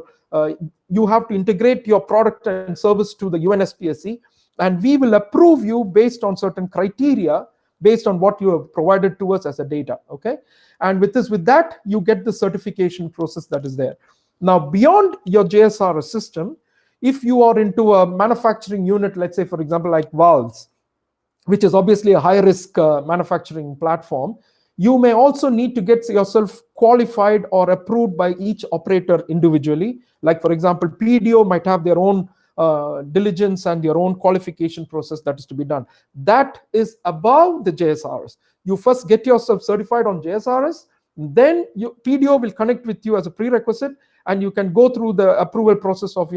you have to integrate your product and service to the UNSPSC, and we will approve you based on certain criteria, based on what you have provided to us as a data. Okay, and with that you get the certification process that is there. Now, beyond your JSRS system, if you are into a manufacturing unit, let's say for example like valves, which is obviously a high risk manufacturing platform, you may also need to get yourself qualified or approved by each operator individually. Like for example, PDO might have their own diligence and your own qualification process that is to be done. That is above the JSRS. You first get yourself certified on JSRS, then PDO will connect with you as a prerequisite, and you can go through the approval process of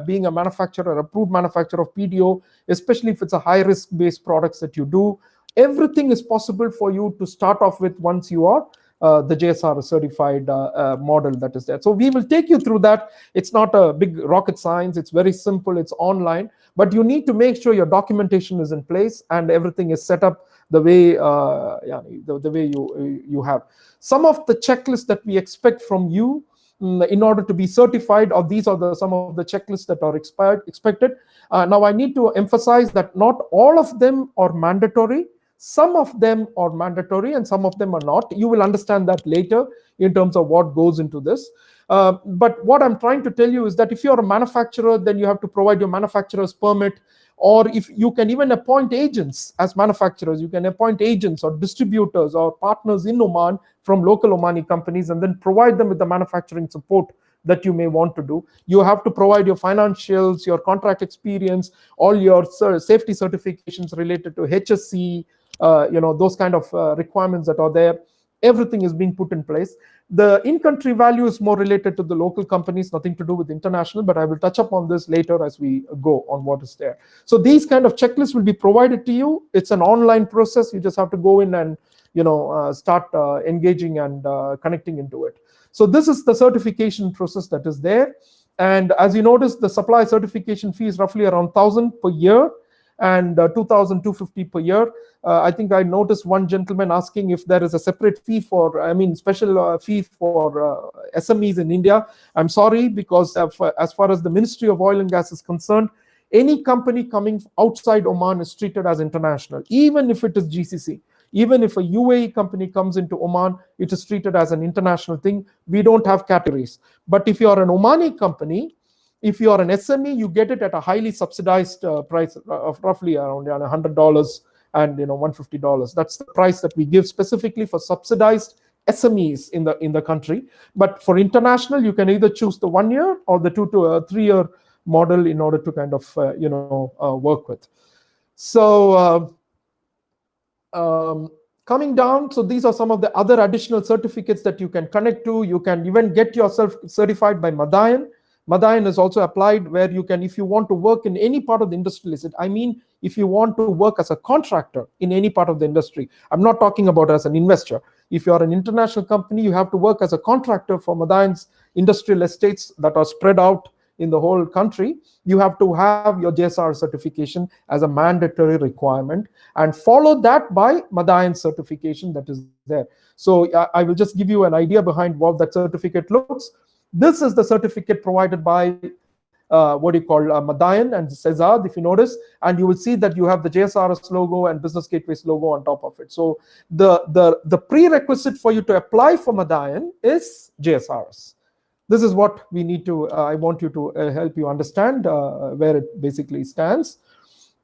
being a manufacturer, approved manufacturer of PDO, especially if it's a high risk based products that you do. Everything is possible for you to start off with once you are the JSR certified model that is there. So we will take you through that. It's not a big rocket science. It's very simple. It's online, but you need to make sure your documentation is in place and everything is set up the way the way you have. Some of the checklists that we expect from you in order to be certified, or these are some of the checklists that are expected. Now I need to emphasize that not all of them are mandatory. Some of them are mandatory and some of them are not. You will understand that later in terms of what goes into this. But what I'm trying to tell you is that if you're a manufacturer, then you have to provide your manufacturer's permit, or if you can even appoint agents as manufacturers, you can appoint agents or distributors or partners in Oman from local Omani companies and then provide them with the manufacturing support that you may want to do. You have to provide your financials, your contract experience, all your safety certifications related to HSC, those kind of requirements that are there. Everything is being put in place. The in-country value is more related to the local companies, nothing to do with international, but I will touch upon this later as we go on what is there. So these kind of checklists will be provided to you. It's an online process. You just have to go in and start engaging and connecting into it. So this is the certification process that is there. And as you notice, the supplier certification fee is roughly around 1,000 per year and 2,250 per year. I think I noticed one gentleman asking if there is a separate fee for, special fee for SMEs in India. I'm sorry, because as far as the Ministry of Oil and Gas is concerned, any company coming outside Oman is treated as international, even if it is GCC. Even if a UAE company comes into Oman, it is treated as an international thing. We don't have categories. But if you are an Omani company, if you are an SME, you get it at a highly subsidized price of roughly around $100 and $150. That's the price that we give specifically for subsidized SMEs in the country. But for international, you can either choose the 1 year or the 2 to 3 year model in order to kind of work with. So coming down, so these are some of the other additional certificates that you can connect to. You can even get yourself certified by Madayan. Madayan is also applied, where you can, if you want to work in any part of the industry, if you want to work as a contractor in any part of the industry. I'm not talking about as an investor. If you're an international company, you have to work as a contractor for Madayan's industrial estates that are spread out in the whole country. You have to have your JSR certification as a mandatory requirement and follow that by Madayan certification that is there. So I will just give you an idea behind what that certificate looks. This is the certificate provided by Madayan and Cezad, if you notice, and you will see that you have the JSRS logo and Business Gateways logo on top of it. So the prerequisite for you to apply for Madayan is JSRS. This is what we need to, I want you to help you understand where it basically stands.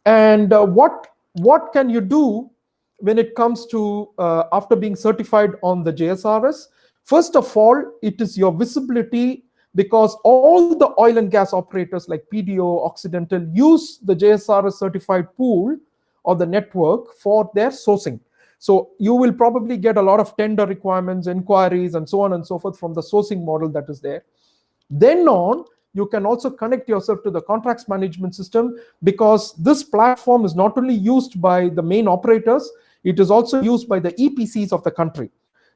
And what can you do when it comes to, after being certified on the JSRS? First of all, it is your visibility, because all the oil and gas operators like PDO, Occidental use the JSRS certified pool or the network for their sourcing. So you will probably get a lot of tender requirements, inquiries, and so on and so forth from the sourcing model that is there. Then on, you can also connect yourself to the contracts management system, because this platform is not only used by the main operators, it is also used by the EPCs of the country.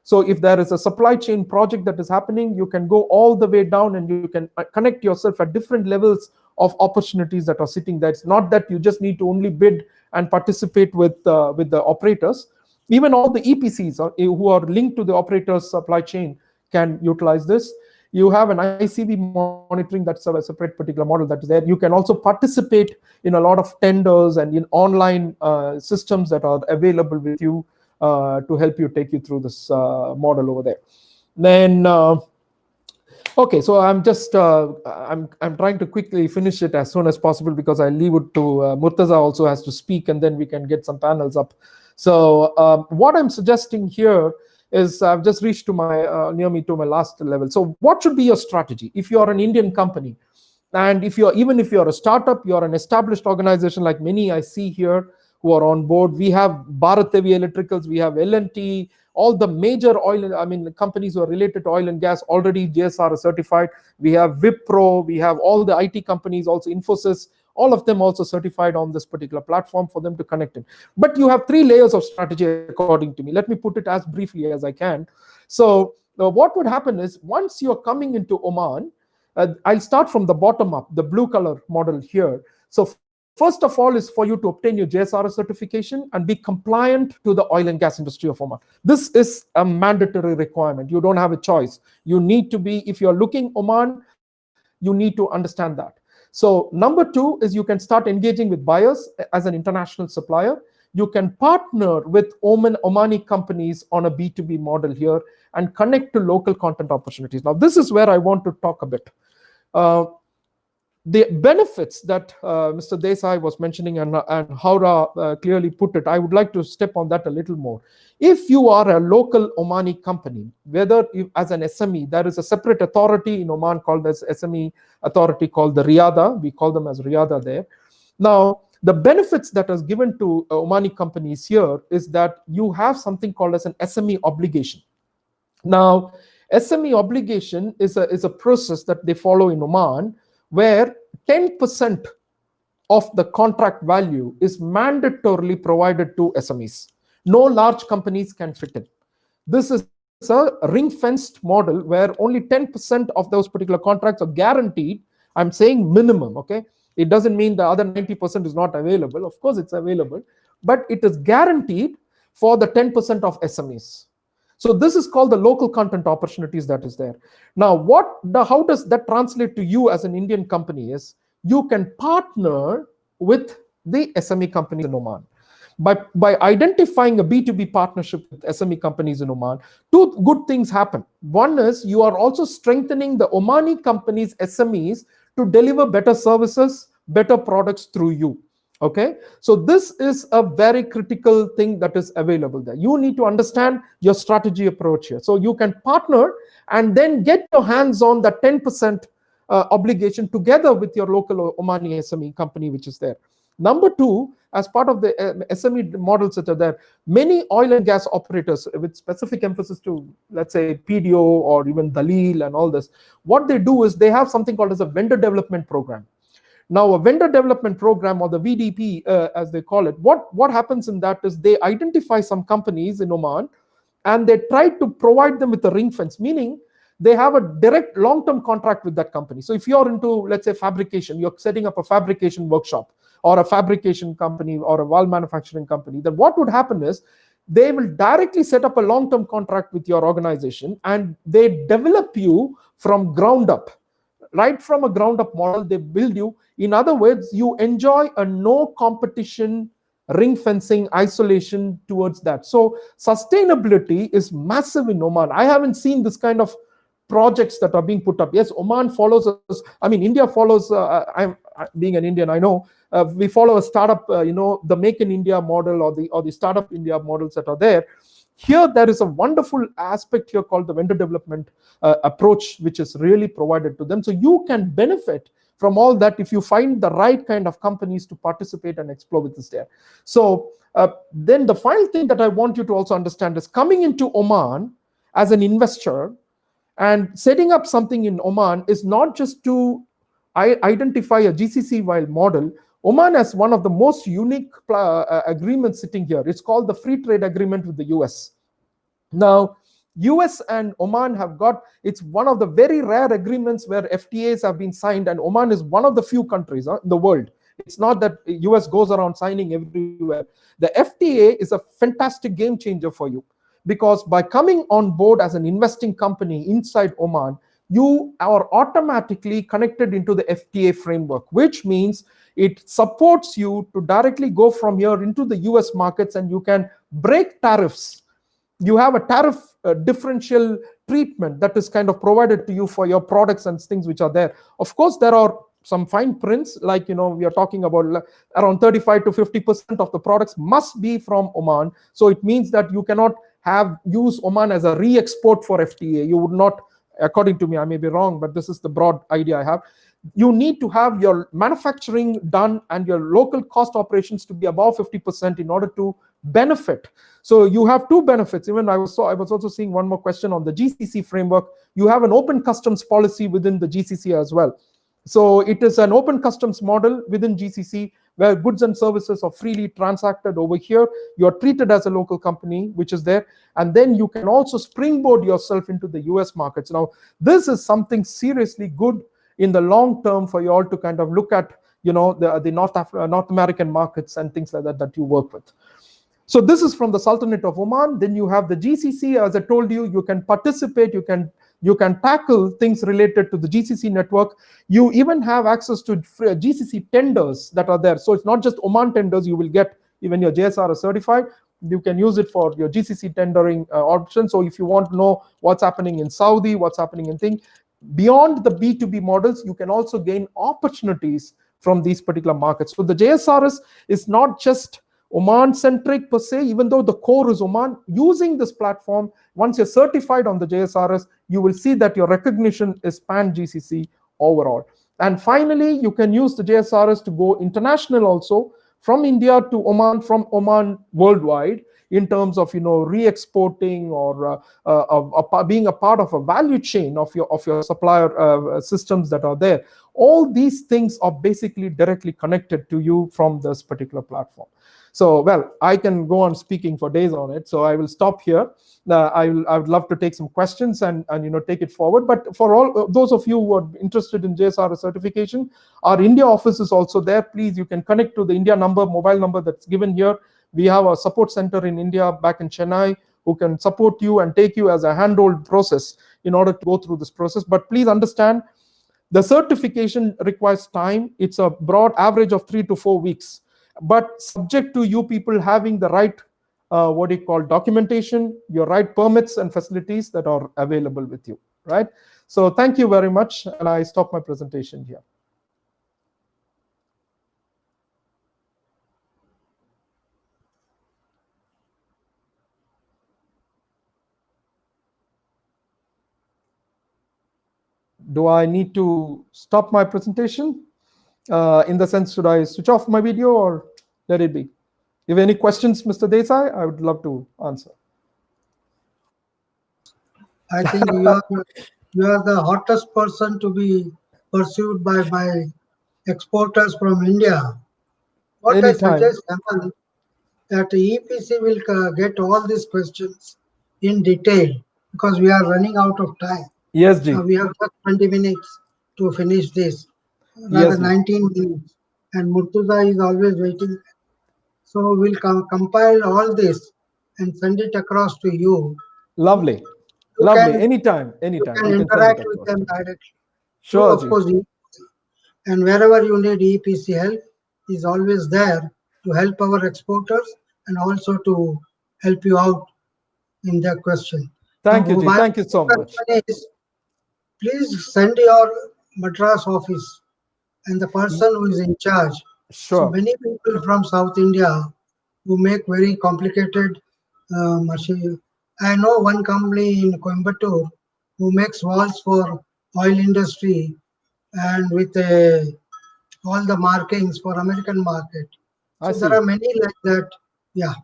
So if there is a supply chain project that is happening, you can go all the way down and you can connect yourself at different levels of opportunities that are sitting there. It's not that you just need to only bid and participate with the operators. Even all the EPCs who are linked to the operator's supply chain can utilize this. You have an ICB monitoring, that's a separate particular model that is there. You can also participate in a lot of tenders and in online systems that are available with you to help you take you through this model over there. Then okay, so I'm just I'm trying to quickly finish it as soon as possible because I leave it to Murtaza also has to speak, and then we can get some panels up. So what I'm suggesting here is I've just reached to my near me to my last level. So what should be your strategy if you are an Indian company, and if you're even if you're a startup, you're an established organization like many I see here who are on board. We have Bharat Heavy Electricals, we have L&T, all the major companies who are related to oil and gas already GSR is certified. We have Wipro, we have all the IT companies, also Infosys, all of them also certified on this particular platform for them to connect in. But you have 3 layers of strategy according to me. Let me put it as briefly as I can. So what would happen is once you're coming into Oman, I'll start from the bottom up, the blue color model here. So first of all is for you to obtain your JSRS certification and be compliant to the oil and gas industry of Oman. This is a mandatory requirement. You don't have a choice. You need to be, if you're looking Oman, you need to understand that. So number 2 is you can start engaging with buyers as an international supplier. You can partner with Omani companies on a B2B model here and connect to local content opportunities. Now, this is where I want to talk a bit. The benefits that Mr. Desai was mentioning and Haura clearly put it, I would like to step on that a little more. If you are a local Omani company, whether as an SME, there is a separate authority in Oman called as SME authority called the Riyada. We call them as Riyada there. Now, the benefits that is given to Omani companies here is that you have something called as an SME obligation. Now, SME obligation is a process that they follow in Oman, where 10% of the contract value is mandatorily provided to SMEs. No large companies can fit in. This is a ring-fenced model where only 10% of those particular contracts are guaranteed. I'm saying minimum, okay? It doesn't mean the other 90% is not available. Of course, it's available, but it is guaranteed for the 10% of SMEs. So this is called the local content opportunities that is there. Now, how does that translate to you as an Indian company is you can partner with the SME companies in Oman. By identifying a B2B partnership with SME companies in Oman, 2 good things happen. One is you are also strengthening the Omani companies' SMEs to deliver better services, better products through you. Okay, so this is a very critical thing that is available there. You need to understand your strategy approach here. So you can partner and then get your hands on the 10% obligation together with your local Omani SME company, which is there. Number 2, as part of the SME models that are there, many oil and gas operators with specific emphasis to, let's say, PDO or even Dalil and all this, what they do is they have something called as a vendor development program. Now, a vendor development program, or the VDP as they call it, what happens in that is they identify some companies in Oman and they try to provide them with a ring fence, meaning they have a direct long-term contract with that company. So if you're into, let's say, fabrication, you're setting up a fabrication workshop or a fabrication company or a valve manufacturing company, then what would happen is they will directly set up a long-term contract with your organization and they develop you from ground up. Right from a ground up model, they build you. In other words, you enjoy a no competition, ring fencing, isolation towards that. So sustainability is massive in Oman. I haven't seen this kind of projects that are being put up. Yes, Oman follows us. I mean, India follows. Being an Indian, I know we follow a startup. The Make in India model or the Startup India models that are there. Here, there is a wonderful aspect here called the vendor development approach, which is really provided to them. So you can benefit from all that if you find the right kind of companies to participate and explore with this there. So then the final thing that I want you to also understand is coming into Oman as an investor and setting up something in Oman is not just to identify a GCC model. Oman has one of the most unique agreements sitting here. It's called the Free Trade Agreement with the US. Now, US and Oman have got, it's one of the very rare agreements where FTAs have been signed, and Oman is one of the few countries in the world. It's not that US goes around signing everywhere. The FTA is a fantastic game changer for you, because by coming on board as an investing company inside Oman, you are automatically connected into the FTA framework, which means it supports you to directly go from here into the US markets, and you can break tariffs. You have a tariff differential treatment that is kind of provided to you for your products and things which are there. Of course, there are some fine prints, like, we are talking about around 35 to 50% of the products must be from Oman. So it means that you cannot use Oman as a re-export for FTA. You would not, according to me, I may be wrong, but this is the broad idea I have. You need to have your manufacturing done and your local cost operations to be above 50% in order to benefit. So you have two benefits. Even I was also seeing one more question on the GCC framework. You have an open customs policy within the GCC as well. So it is an open customs model within GCC where goods and services are freely transacted over here. You're treated as a local company, which is there. And then you can also springboard yourself into the US markets. Now, this is something seriously good in the long term for you all to kind of look at, the North American markets and things like that you work with. So this is from the Sultanate of Oman. Then you have the GCC. As I told you, you can participate, you can tackle things related to the GCC network. You even have access to GCC tenders that are there. So it's not just Oman tenders you will get even your JSR is certified. You can use it for your GCC tendering option. So if you want to know what's happening in Saudi, what's happening in things, beyond the B2B models, you can also gain opportunities from these particular markets. So the JSRS is not just Oman-centric per se, even though the core is Oman. Using this platform, once you're certified on the JSRS, you will see that your recognition is pan-GCC overall. And finally, you can use the JSRS to go international also, from India to Oman, from Oman worldwide, in terms of re-exporting or being a part of a value chain of your supplier systems that are there. All these things are basically directly connected to you from this particular platform. So, well, I can go on speaking for days on it, so I will stop here. I would love to take some questions and take it forward. But for all those of you who are interested in JSR certification, our India office is also there. Please, you can connect to the India mobile number that's given here. We have a support center in India back in Chennai who can support you and take you as a handhold process in order to go through this process. But please understand, the certification requires time. It's a broad average of 3 to 4 weeks. But subject to you people having the right, documentation, your right permits and facilities that are available with you, right? So thank you very much, and I stop my presentation here. Do I need to stop my presentation? In the sense, should I switch off my video or let it be? If you have any questions, Mr. Desai, I would love to answer. I think you are the hottest person to be pursued by exporters from India. What Anytime. I suggest, Amal, that EPC will get all these questions in detail, because we are running out of time. Yes, Ji. We have just 20 minutes to finish this, rather Yes, 19 minutes, and Murtuza is always waiting. So we'll compile all this and send it across to you. Lovely. Lovely. Anytime. You can interact with them directly. Sure, of course, and wherever you need EPC help, is always there to help our exporters and also to help you out in their question. Thank you, Ji. Thank you so much. Please send your Madras office and the person who is in charge. Sure. So many people from South India who make very complicated machine. I know one company in Coimbatore who makes valves for oil industry and with all the markings for American market. So there are many like that. Yeah,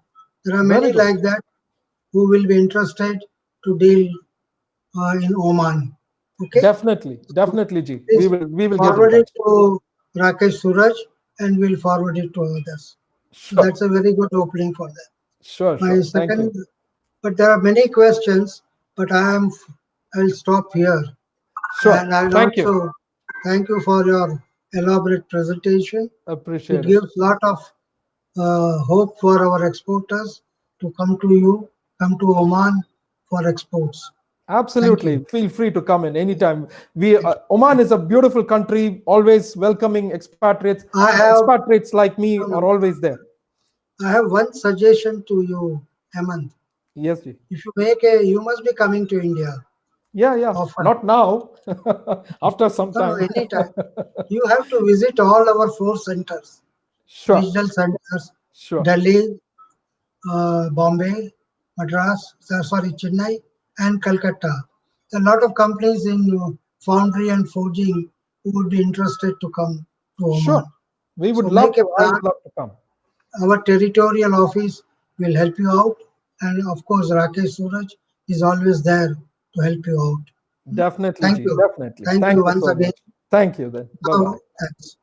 there are many like that who will be interested to deal in Oman. Okay. Definitely, Ji. We will forward get it to Rakesh Suraj and we'll forward it to others. Sure. That's a very good opening for them. Sure. Thank you. But there are many questions. but I'll stop here. Sure. And I'll Thank you. also thank you for your elaborate presentation. It Appreciate it. gives lot of hope for our exporters to come to Oman for exports. Thank you. Absolutely. Feel free to come in anytime. Oman is a beautiful country, always welcoming expatriates. I have Expatriates like me no, are no, always there. I have one suggestion to you, Hemant. Yes, ji. If you must be coming to India Yeah, yeah. often. Not now. After some No, no, time. anytime. You have to visit all our four centers, Sure. regional centers, Sure. Delhi, Bombay, Madras, sorry, Chennai, and Calcutta. A lot of companies in foundry and forging who would be interested to come to Oman. Sure. We would So love make a to. I plan. would love to come. Our territorial office will help you out, and of course, Rakesh Suraj is always there to help you out. Definitely, Thank Ji. you. Definitely. Thank Thank you you once so again. much. Thank you then. Now, Bye-bye. thanks.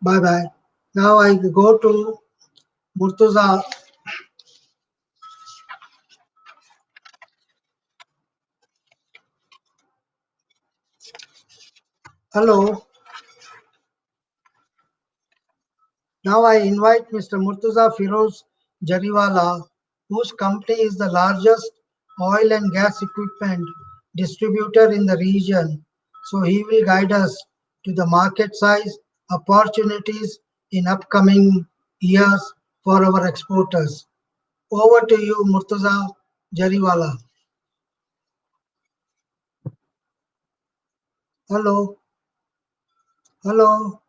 Bye bye. Now I go to Murtuza. Hello. Now I invite Mr. Murtuza Firoz Jariwala, whose company is the largest oil and gas equipment distributor in the region. So he will guide us to the market size, opportunities in upcoming years for our exporters. Over to you, Murtuza Jariwala. Hello. Hello.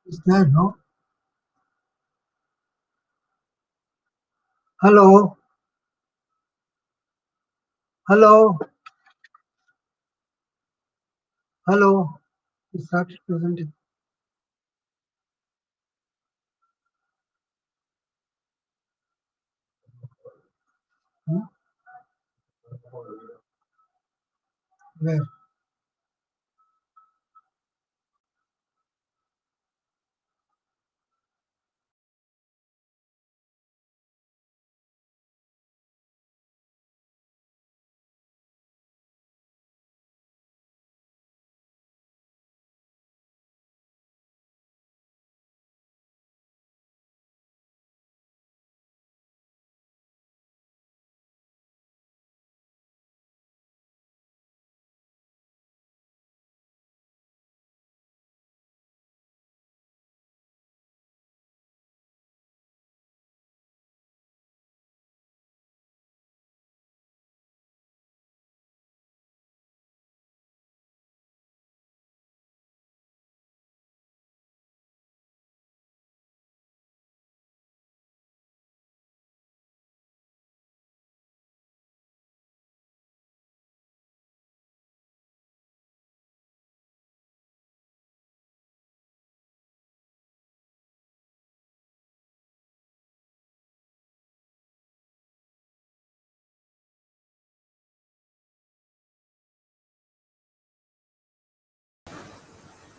Is there no? Hello? Hello? Hello? He started presenting. Hmm? Where?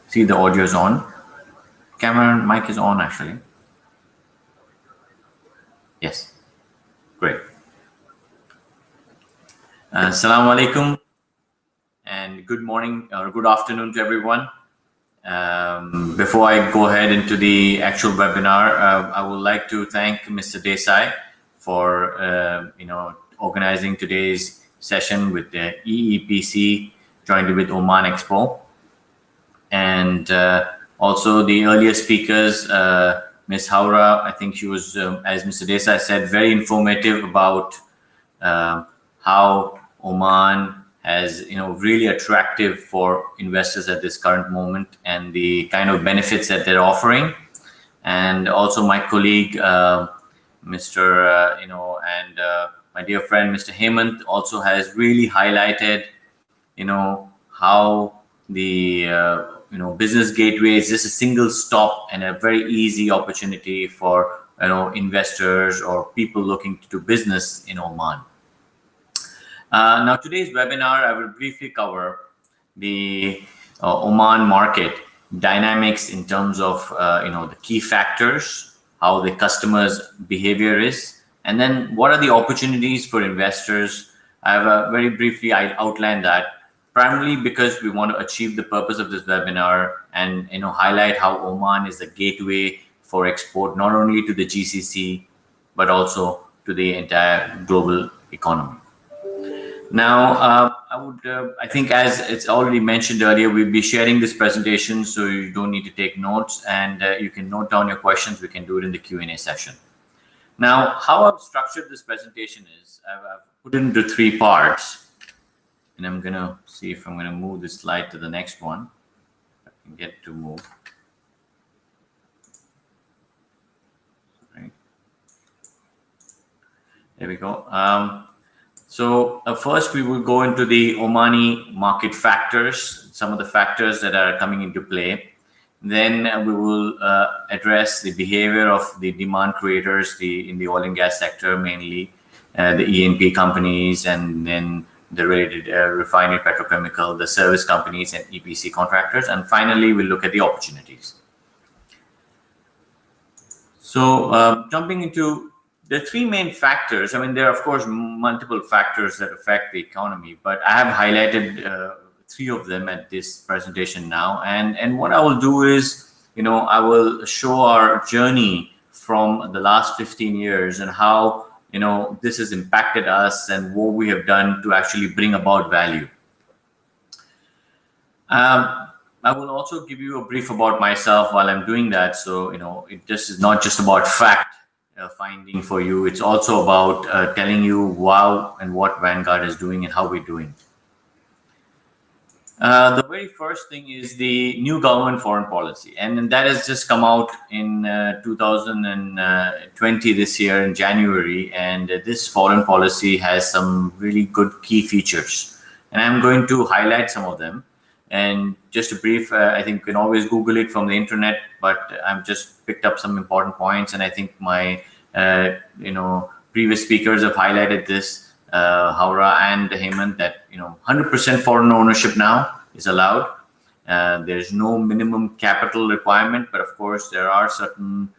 See, the audio is on. Camera and mic is on actually. Yes. Great. Assalamu alaikum and good morning or good afternoon to everyone. Before I go ahead into the actual webinar, I would like to thank Mr. Desai for organizing today's session with the EEPC jointly with Oman Expo, and also the earlier speakers, Ms. Haura. I think she was, as Mr. Desai said, very informative about how Oman has, really attractive for investors at this current moment and the kind of benefits that they're offering. And also my colleague, Mr. And my dear friend, Mr. Hemant, also has really highlighted, how the, business gateway is just a single stop and a very easy opportunity for, investors or people looking to do business in Oman. Now, today's webinar, I will briefly cover the Oman market dynamics in terms of the key factors, how the customer's behavior is, and then what are the opportunities for investors. I have very briefly outlined that, primarily because we want to achieve the purpose of this webinar and highlight how Oman is a gateway for export, not only to the GCC but also to the entire global economy. Now, I think, as it's already mentioned earlier, we'll be sharing this presentation, so you don't need to take notes, and you can note down your questions. We can do it in the Q&A session. Now, how I've structured this presentation is I've put it into 3 parts, and I'm going to see if I'm going to move this slide to the next one. I can get to move. Right. There we go. So first we will go into the Omani market factors, some of the factors that are coming into play. Then we will address the behavior of the demand creators in the oil and gas sector, mainly the E&P companies, and then the related refinery, petrochemical, the service companies, and EPC contractors. And finally, we'll look at the opportunities. So jumping into the 3 main factors, I mean, there are, of course, multiple factors that affect the economy, but I have highlighted 3 of them at this presentation now. And what I will do is, I will show our journey from the last 15 years and how, this has impacted us and what we have done to actually bring about value. I will also give you a brief about myself while I'm doing that. So, it just is not just about fact finding for you. It's also about telling you how and what Vanguard is doing and how we're doing. The very first thing is the new government foreign policy, and that has just come out in 2020 this year in January. And this foreign policy has some really good key features, and I'm going to highlight some of them. And just a brief, I think you can always Google it from the internet, but I've just picked up some important points, and I think my previous speakers have highlighted this. Haura and Hemant, that 100% foreign ownership now is allowed. There's no minimum capital requirement, but of course there are certain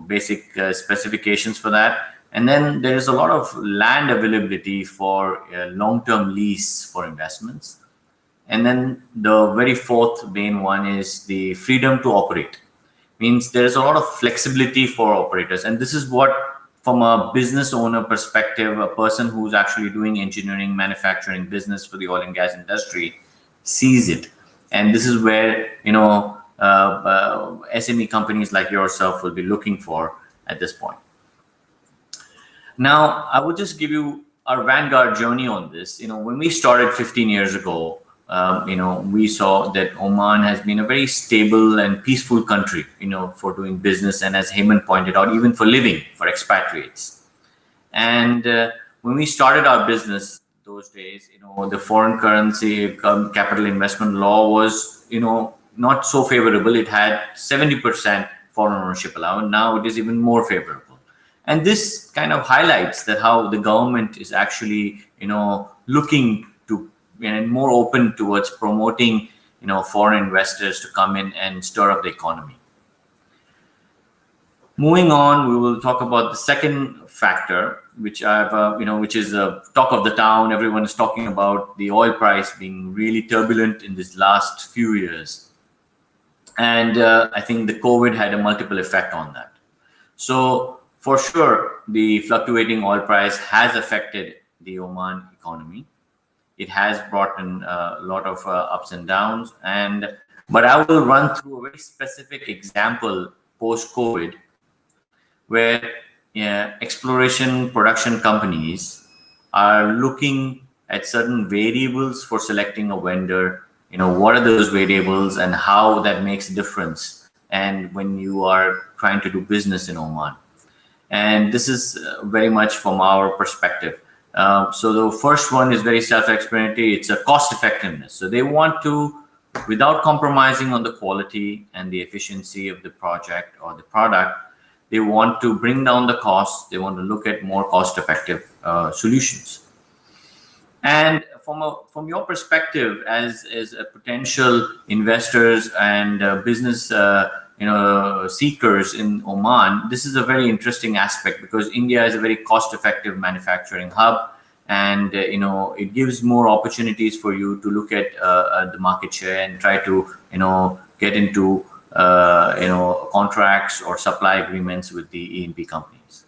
basic specifications for that. And then there is a lot of land availability for long-term lease for investments. And then the very fourth main one is the freedom to operate. Means there's a lot of flexibility for operators, and this is what, from a business owner perspective, a person who's actually doing engineering, manufacturing business for the oil and gas industry sees it. And this is where, SME companies like yourself will be looking for at this point. Now, I will just give you our Vanguard journey on this. When we started 15 years ago, we saw that Oman has been a very stable and peaceful country, for doing business, and as Hemant pointed out, even for living, for expatriates. And when we started our business those days, the foreign currency capital investment law was, not so favorable. It had 70% foreign ownership allowed. Now it is even more favorable. And this kind of highlights that how the government is actually, looking to and more open towards promoting, foreign investors to come in and stir up the economy. Moving on, we will talk about the second factor, which which is talk of the town. Everyone is talking about the oil price being really turbulent in this last few years. And I think the COVID had a multiple effect on that. So for sure, the fluctuating oil price has affected the Oman economy. It has brought in a lot of ups and downs, but I will run through a very specific example post-COVID, where exploration production companies are looking at certain variables for selecting a vendor. What are those variables and how that makes a difference, and when you are trying to do business in Oman. And this is very much from our perspective. So the first one is very self-explanatory. It's a cost effectiveness. So they want to, without compromising on the quality and the efficiency of the project or the product, they want to bring down the costs. They want to look at more cost-effective solutions. And from your perspective as a potential investors and business seekers in Oman, this is a very interesting aspect, because India is a very cost-effective manufacturing hub, and it gives more opportunities for you to look at the market share and try to get into contracts or supply agreements with the E&P companies.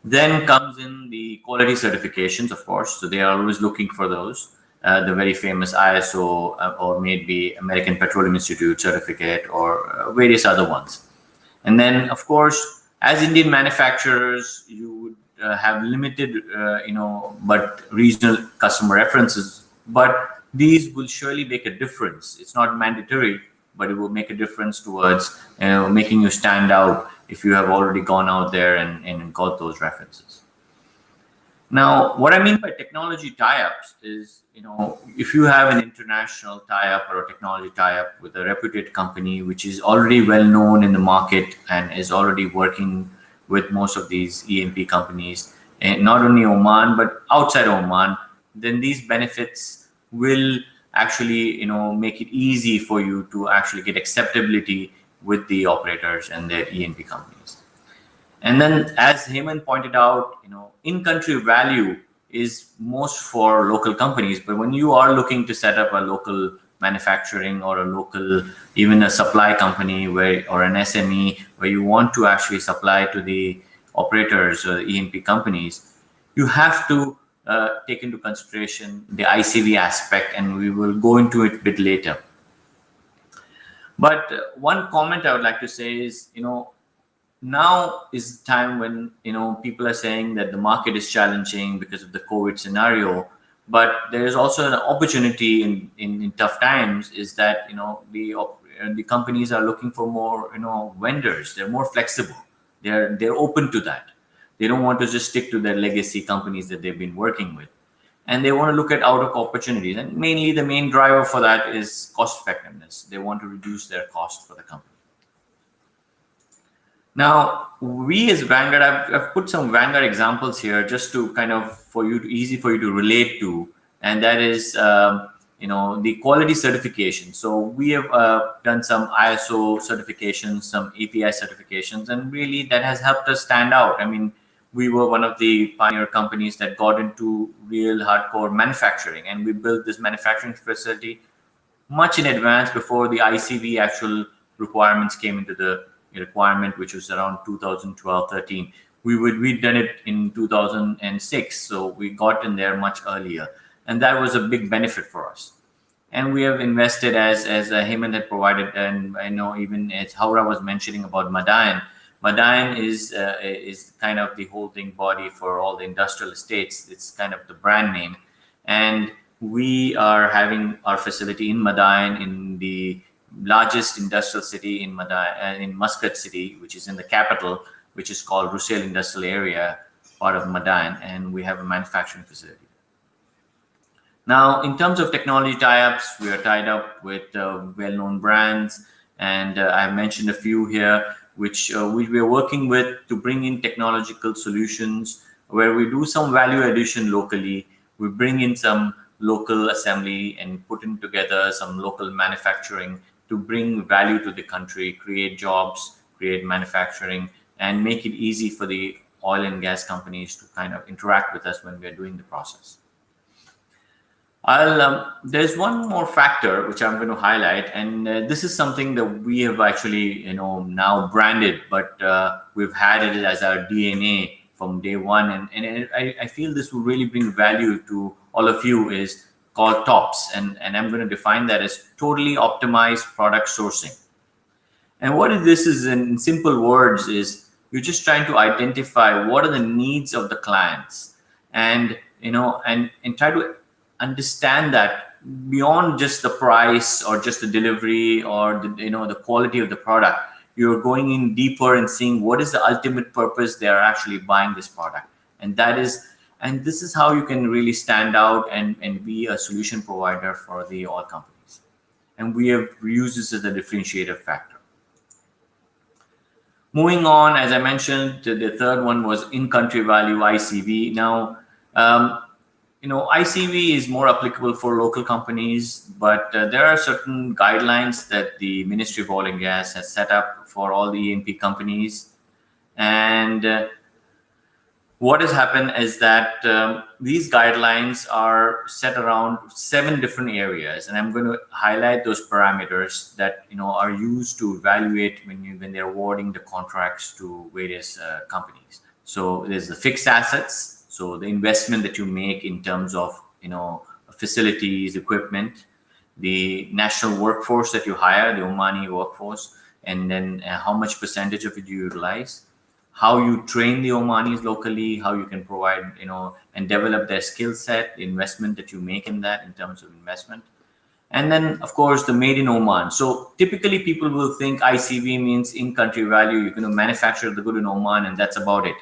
Then comes in the quality certifications, of course. So they are always looking for those. The very famous ISO or maybe American Petroleum Institute certificate, or various other ones. And then, of course, as Indian manufacturers, you would have limited, but regional customer references. But these will surely make a difference. It's not mandatory, but it will make a difference towards making you stand out if you have already gone out there and got those references. Now, what I mean by technology tie-ups is, if you have an international tie-up or a technology tie-up with a reputed company which is already well known in the market and is already working with most of these E&P companies, and not only Oman but outside Oman, then these benefits will actually, make it easy for you to actually get acceptability with the operators and their E&P companies. And then, as Hemant pointed out, in-country value is most for local companies. But when you are looking to set up a local manufacturing or a local, even a supply company or an SME, where you want to actually supply to the operators or the E&P companies, you have to take into consideration the ICV aspect, and we will go into it a bit later. But one comment I would like to say is, now is the time when, people are saying that the market is challenging because of the COVID scenario, but there is also an opportunity in tough times, is that, the companies are looking for more, vendors. They're more flexible. They're open to that. They don't want to just stick to their legacy companies that they've been working with. And they want to look at outer opportunities. And mainly the main driver for that is cost effectiveness. They want to reduce their cost for the company. Now, we as Vanguard, I've put some Vanguard examples here just to kind of easy for you to relate to. And that is, the quality certification. So we have done some ISO certifications, some API certifications, and really that has helped us stand out. I mean, we were one of the pioneer companies that got into real hardcore manufacturing, and we built this manufacturing facility much in advance before the ICV actual requirements came into the requirement, which was around 2012-13. We'd done it in 2006, so we got in there much earlier, and that was a big benefit for us. And we have invested, as Hemant had provided, and I know even as Haura was mentioning about Madayan. Madayan is kind of the holding body for all the industrial estates. It's kind of the brand name, and we are having our facility in Madayan, in the largest industrial city in Madayan, in Muscat city, which is in the capital, which is called Rusail Industrial Area, part of Madayan, and we have a manufacturing facility. Now, in terms of technology tie-ups, we are tied up with well-known brands, and I've mentioned a few here, which we are working with to bring in technological solutions where we do some value addition locally. We bring in some local assembly and putting together some local manufacturing to bring value to the country, create jobs, create manufacturing, and make it easy for the oil and gas companies to kind of interact with us when we're doing the process. There's one more factor which I'm going to highlight, and this is something that we have actually, now branded, but we've had it as our DNA from day one, and I feel this will really bring value to all of you, is called TOPS, and I'm going to define that as totally optimized product sourcing. And what this is in simple words is you're just trying to identify what are the needs of the clients, and and try to understand that beyond just the price or just the delivery or the quality of the product. You're going in deeper and seeing what is the ultimate purpose they are actually buying this product, and this is how you can really stand out and be a solution provider for the oil companies. And we have used this as a differentiator factor. Moving on, as I mentioned, the third one was in-country value, ICV. Now, ICV is more applicable for local companies, but there are certain guidelines that the Ministry of Oil and Gas has set up for all the E&P companies. And what has happened is that these guidelines are set around 7 different areas, and I'm going to highlight those parameters that are used to evaluate when they're awarding the contracts to various companies. So there's the fixed assets. So the investment that you make in terms of facilities, equipment, the national workforce that you hire, the Omani workforce, and then how much percentage of it you utilize, how you train the Omanis locally, how you can provide and develop their skill set, the investment that you make in that in terms of investment, and then of course the made in Oman. So typically people will think ICV means in-country value. You're going to manufacture the good in Oman and that's about it.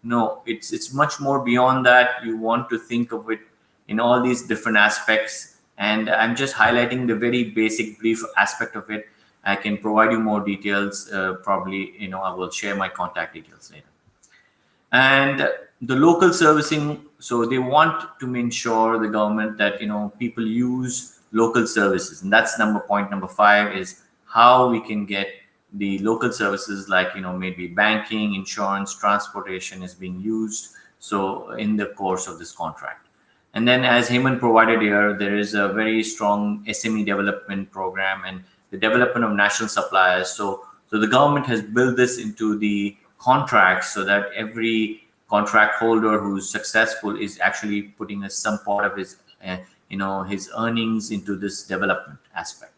No, it's much more beyond that. You want to think of it in all these different aspects, and I'm just highlighting the very basic brief aspect of it. I can provide you more details. Probably, I will share my contact details later. And the local servicing. So they want to ensure, the government, that people use local services, and that's point number 5 is how we can get the local services like maybe banking, insurance, transportation is being used so in the course of this contract. And then as Hemant provided here, there is a very strong SME development program and the development of national suppliers. So the government has built this into the contracts so that every contract holder who's successful is actually putting some part of his his earnings into this development aspect.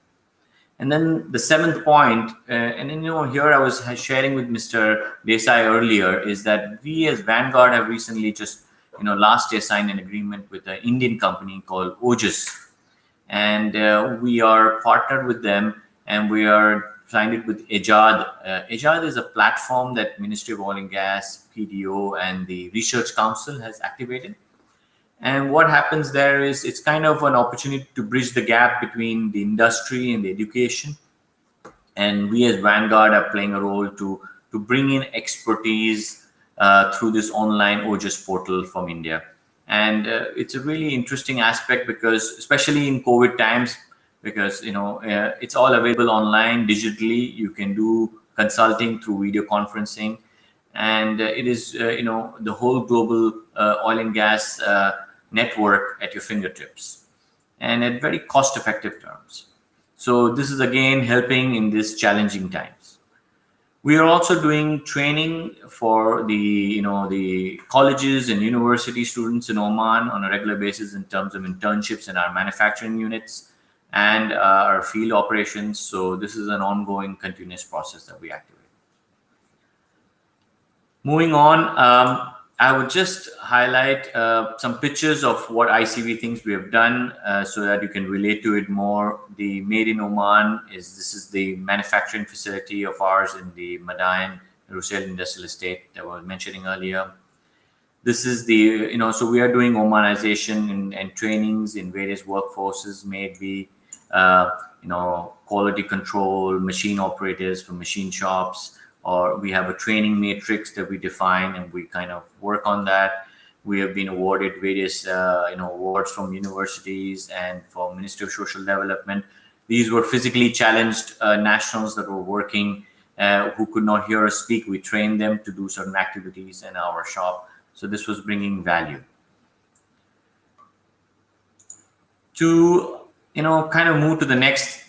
And then the seventh point, and then here I was sharing with Mr. Desai earlier, is that we as Vanguard have recently just last year signed an agreement with an Indian company called OJUS, and we are partnered with them, and we are signed it with EJAD. EJAD is a platform that Ministry of Oil and Gas, PDO, and the Research Council has activated. And what happens there is it's kind of an opportunity to bridge the gap between the industry and the education. And we as Vanguard are playing a role to bring in expertise through this online OJUS portal from India. And it's a really interesting aspect, because especially in COVID times, because it's all available online digitally. You can do consulting through video conferencing, and it is the whole global oil and gas network at your fingertips, and at very cost-effective terms. So this is again helping in these challenging times. We are also doing training for the the colleges and university students in Oman on a regular basis in terms of internships in our manufacturing units and our field operations. So this is an ongoing, continuous process that we activate. Moving on, I would just highlight some pictures of what ICV things we have done so that you can relate to it more. The Made in Oman this is the manufacturing facility of ours in the Madayan Industrial Estate that I was mentioning earlier. This is the, so we are doing Omanization and trainings in various workforces, maybe, quality control, machine operators for machine shops, or we have a training matrix that we define and we kind of work on that. We have been awarded various, awards from universities and for Ministry of Social Development. These were physically challenged nationals that were working, who could not hear or speak. We trained them to do certain activities in our shop. So this was bringing value. To, kind of move to the next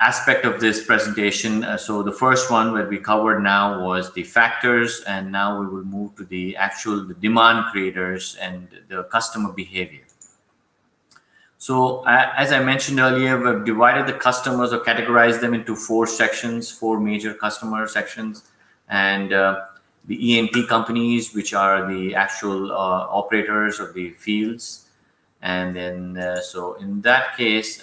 aspect of this presentation. So the first one that we covered now was the factors, and now we will move to the demand creators and the customer behavior. So as I mentioned earlier, we've divided the customers or categorized them into four major customer sections, and the E&P companies, which are the actual operators of the fields. And then, so in that case,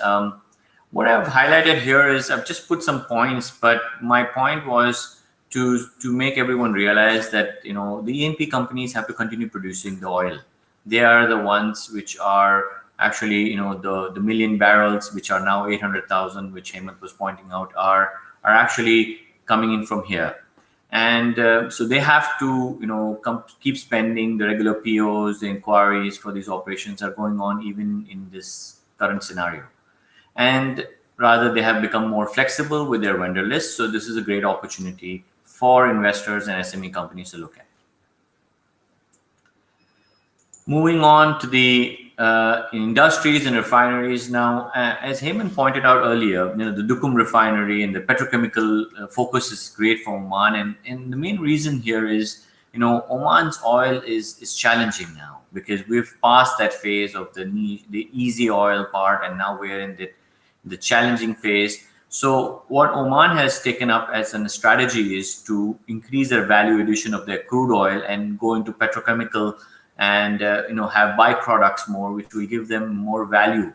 what I've highlighted here is I've just put some points, but my point was to make everyone realize that, the E&P companies have to continue producing the oil. They are the ones which are actually, the million barrels, which are now 800,000, which Hemant was pointing out, are actually coming in from here. And so they have to, keep spending. The regular POs, the inquiries for these operations are going on even in this current scenario. And rather, they have become more flexible with their vendor list. So this is a great opportunity for investors and SME companies to look at. Moving on to the industries and refineries now, as Hemant pointed out earlier, the Duqm refinery and the petrochemical focus is great for Oman, and the main reason here is, Oman's oil is challenging now, because we've passed that phase of the easy oil part, and now we're in the challenging phase. So what Oman has taken up as a strategy is to increase their value addition of their crude oil and go into petrochemical and have byproducts more, which will give them more value.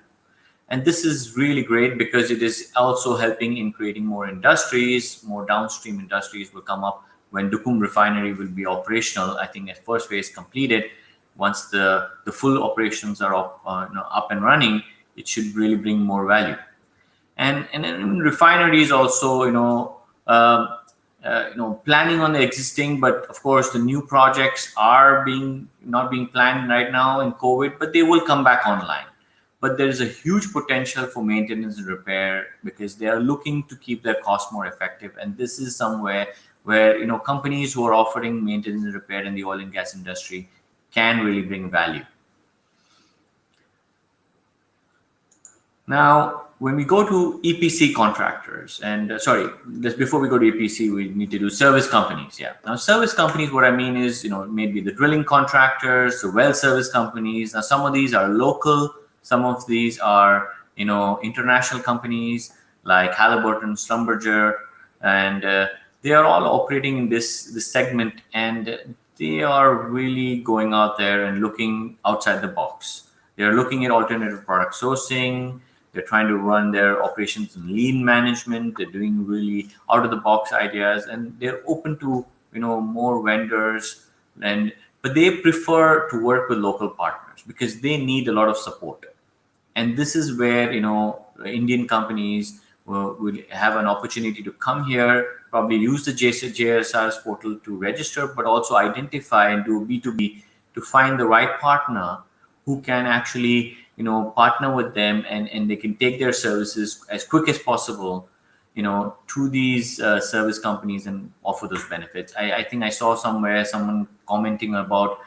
And this is really great because it is also helping in creating more industries. More downstream industries will come up when Duqm refinery will be operational. I think at first phase completed, once the full operations are up and running, it should really bring more value. And in refineries also, planning on the existing, but of course the new projects are not being planned right now in COVID, but they will come back online. But there is a huge potential for maintenance and repair because they are looking to keep their costs more effective. And this is somewhere where companies who are offering maintenance and repair in the oil and gas industry can really bring value. Now, when we go to EPC contractors, and sorry, just before we go to EPC, we need to do service companies. Yeah. Now, service companies, what I mean is, maybe the drilling contractors, the well service companies. Now, some of these are local, some of these are, international companies like Halliburton, Schlumberger, and they are all operating in this segment, and they are really going out there and looking outside the box. They're looking at alternative product sourcing. They're trying to run their operations in lean management. They're doing really out of the box ideas, and they're open to more vendors. But they prefer to work with local partners because they need a lot of support. And this is where Indian companies will have an opportunity to come here, probably use the JSR's portal to register, but also identify and do B2B to find the right partner who can actually partner with them, and they can take their services as quick as possible to these service companies and offer those benefits. I think I saw somewhere someone commenting about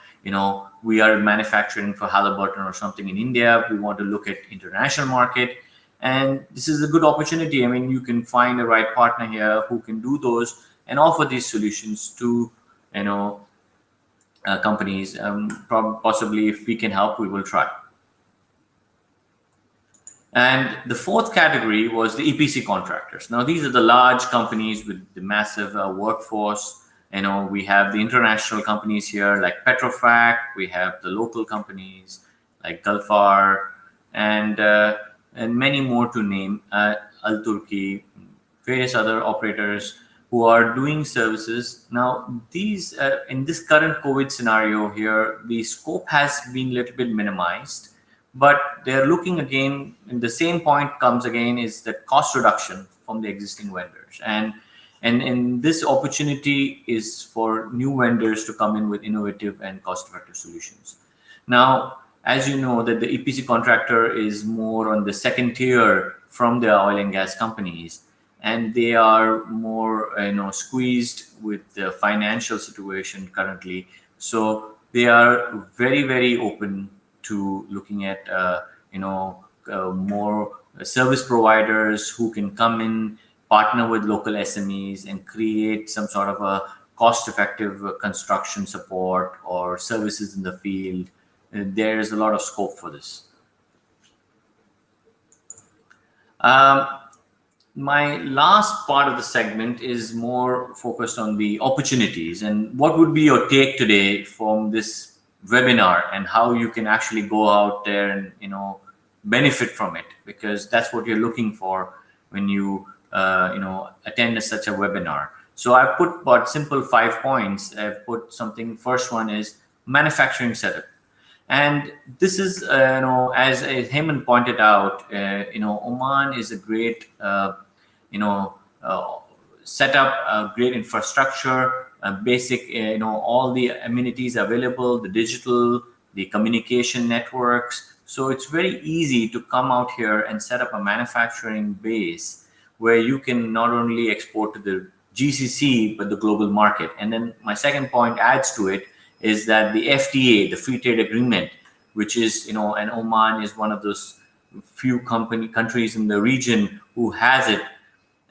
we are manufacturing for Halliburton or something in India. We want to look at international market, and this is a good opportunity. I mean, you can find the right partner here who can do those and offer these solutions to companies. Possibly, if we can help, we will try. And the fourth category was the EPC contractors. Now, these are the large companies with the massive workforce. We have the international companies here like Petrofac. We have the local companies like Gulfar and many more to name, Al Turki, various other operators who are doing services. Now, these in this current COVID scenario here, the scope has been a little bit minimized. But they're looking again, and the same point comes again, is the cost reduction from the existing vendors. And this opportunity is for new vendors to come in with innovative and cost-effective solutions. Now, as you know, that the EPC contractor is more on the second tier from the oil and gas companies, and they are more squeezed with the financial situation currently. So they are very, very open to looking at more service providers who can come in, partner with local SMEs, and create some sort of a cost-effective construction support or services in the field. There is a lot of scope for this. My last part of the segment is more focused on the opportunities, and what would be your take today from this webinar and how you can actually go out there and benefit from it, because that's what you're looking for when you attend such a webinar. So I've put about simple 5 points. I've put something. First one is manufacturing setup, and this is as Heyman pointed out, Oman is a great setup, great infrastructure. Basic, all the amenities available, the digital, the communication networks. So it's very easy to come out here and set up a manufacturing base where you can not only export to the GCC, but the global market. And then my second point adds to it is that the FTA, the free trade agreement, which is, and Oman is one of those few countries in the region who has it.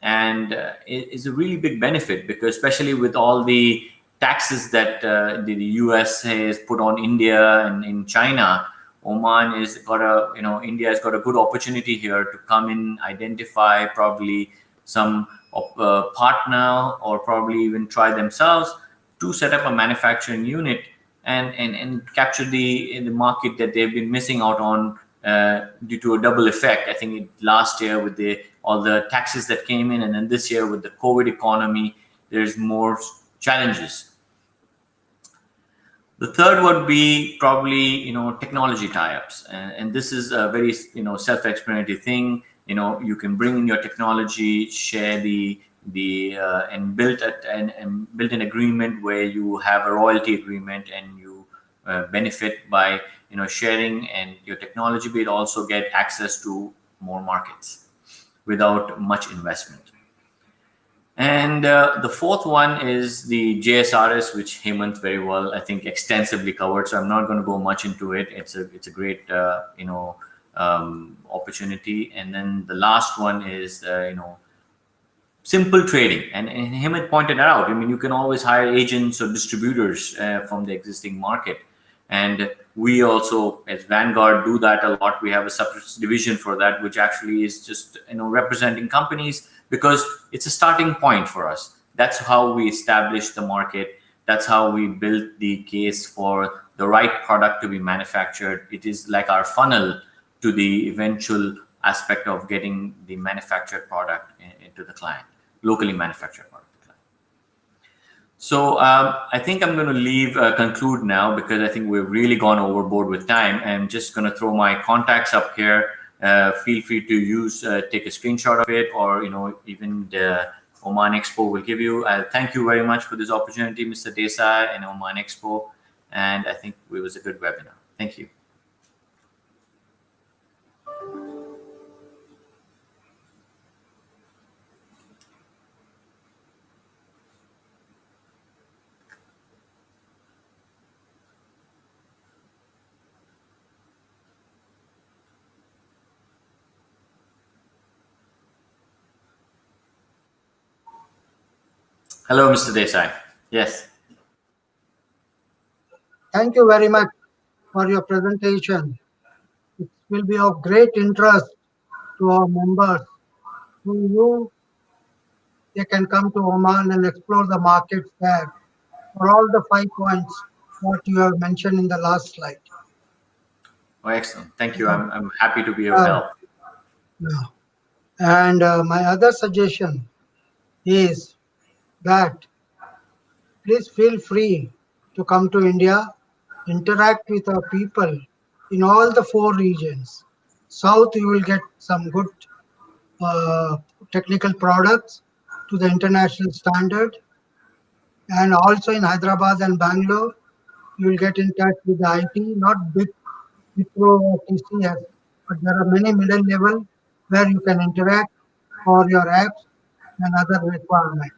And it is a really big benefit, because especially with all the taxes that the US has put on India and in China, Oman has got India has got a good opportunity here to come in, identify probably some partner, or probably even try themselves to set up a manufacturing unit and capture the market that they've been missing out on due to a double effect. I think last year with all the taxes that came in, and then this year with the COVID economy, there's more challenges. The third would be probably technology tie-ups, and this is a very self-explanatory thing. You can bring in your technology, share and build an agreement where you have a royalty agreement, and you benefit by sharing and your technology, but also get access to more markets without much investment. And the fourth one is the JSRS, which Hemant very well, I think, extensively covered. So I'm not going to go much into it. It's a great opportunity. And then the last one is simple trading, and him had pointed out, I mean, you can always hire agents or distributors from the existing market, and we also as Vanguard do that a lot. We have a separate division for that, which actually is just representing companies, because it's a starting point for us. That's how we establish the market. That's how we build the case for the right product to be manufactured. It is like our funnel to the eventual aspect of getting the manufactured product into the client, locally manufactured product. So I think I'm going to conclude now, because I think we've really gone overboard with time. I'm just going to throw my contacts up here. Feel free to take a screenshot of it, or even the Oman Expo will give you. Thank you very much for this opportunity, Mr. Desai and Oman Expo. And I think it was a good webinar. Thank you. Hello, Mr. Desai. Yes. Thank you very much for your presentation. It will be of great interest to our members. Through you, they can come to Oman and explore the markets there for all the 5 points what you have mentioned in the last slide. Oh, excellent. Thank you. I'm happy to be of help. Yeah. And my other suggestion is that please feel free to come to India, interact with our people in all the 4 regions. South, you will get some good technical products to the international standard. And also in Hyderabad and Bangalore, you will get in touch with the IT, not big Wipro or TCS, but there are many middle level where you can interact for your apps and other requirements.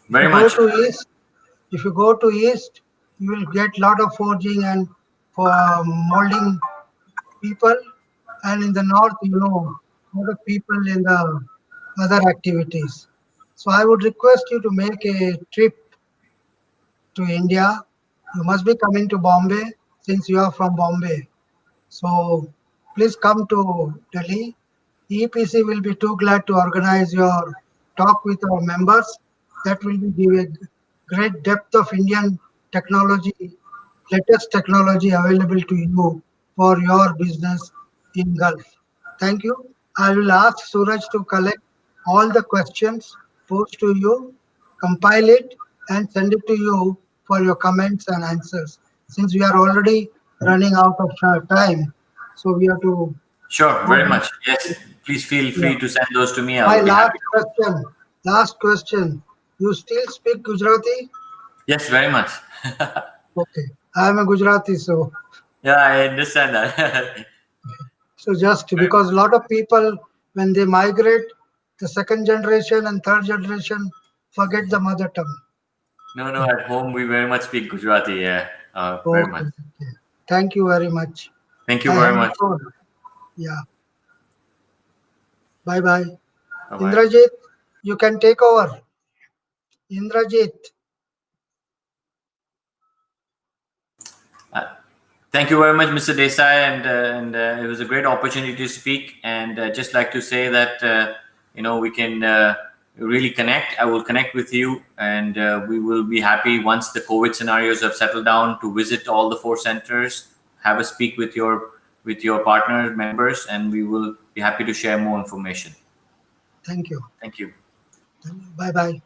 Very much. If you go to East, you will get a lot of forging and for molding people. And in the North, a lot of people in the other activities. So I would request you to make a trip to India. You must be coming to Bombay since you are from Bombay. So please come to Delhi. EEPC will be too glad to organize your talk with our members. That will be giving great depth of Indian technology, latest technology available to you for your business in Gulf. Thank you. I will ask Suraj to collect all the questions posed to you, compile it, and send it to you for your comments and answers. Since we are already running out of time, so we have to. Sure, very much. Yes, please feel free to send those to me. My last question. You still speak Gujarati? Yes, very much. Okay, I am a Gujarati, so. Yeah, I understand that. So just because a lot of people, when they migrate, the second generation and third generation forget the mother tongue. No, at home we very much speak Gujarati. Yeah, very much. Okay. Thank you very much. Thank you very much. Yeah. Bye-bye. Bye-bye. Indrajit, you can take over. Indrajit. Thank you very much, Mr. Desai, and it was a great opportunity to speak. And just like to say that we can really connect. I will connect with you, and we will be happy once the COVID scenarios have settled down to visit all the 4 centers, have a speak with your partner members, and we will be happy to share more information. Thank you. Thank you. Bye-bye.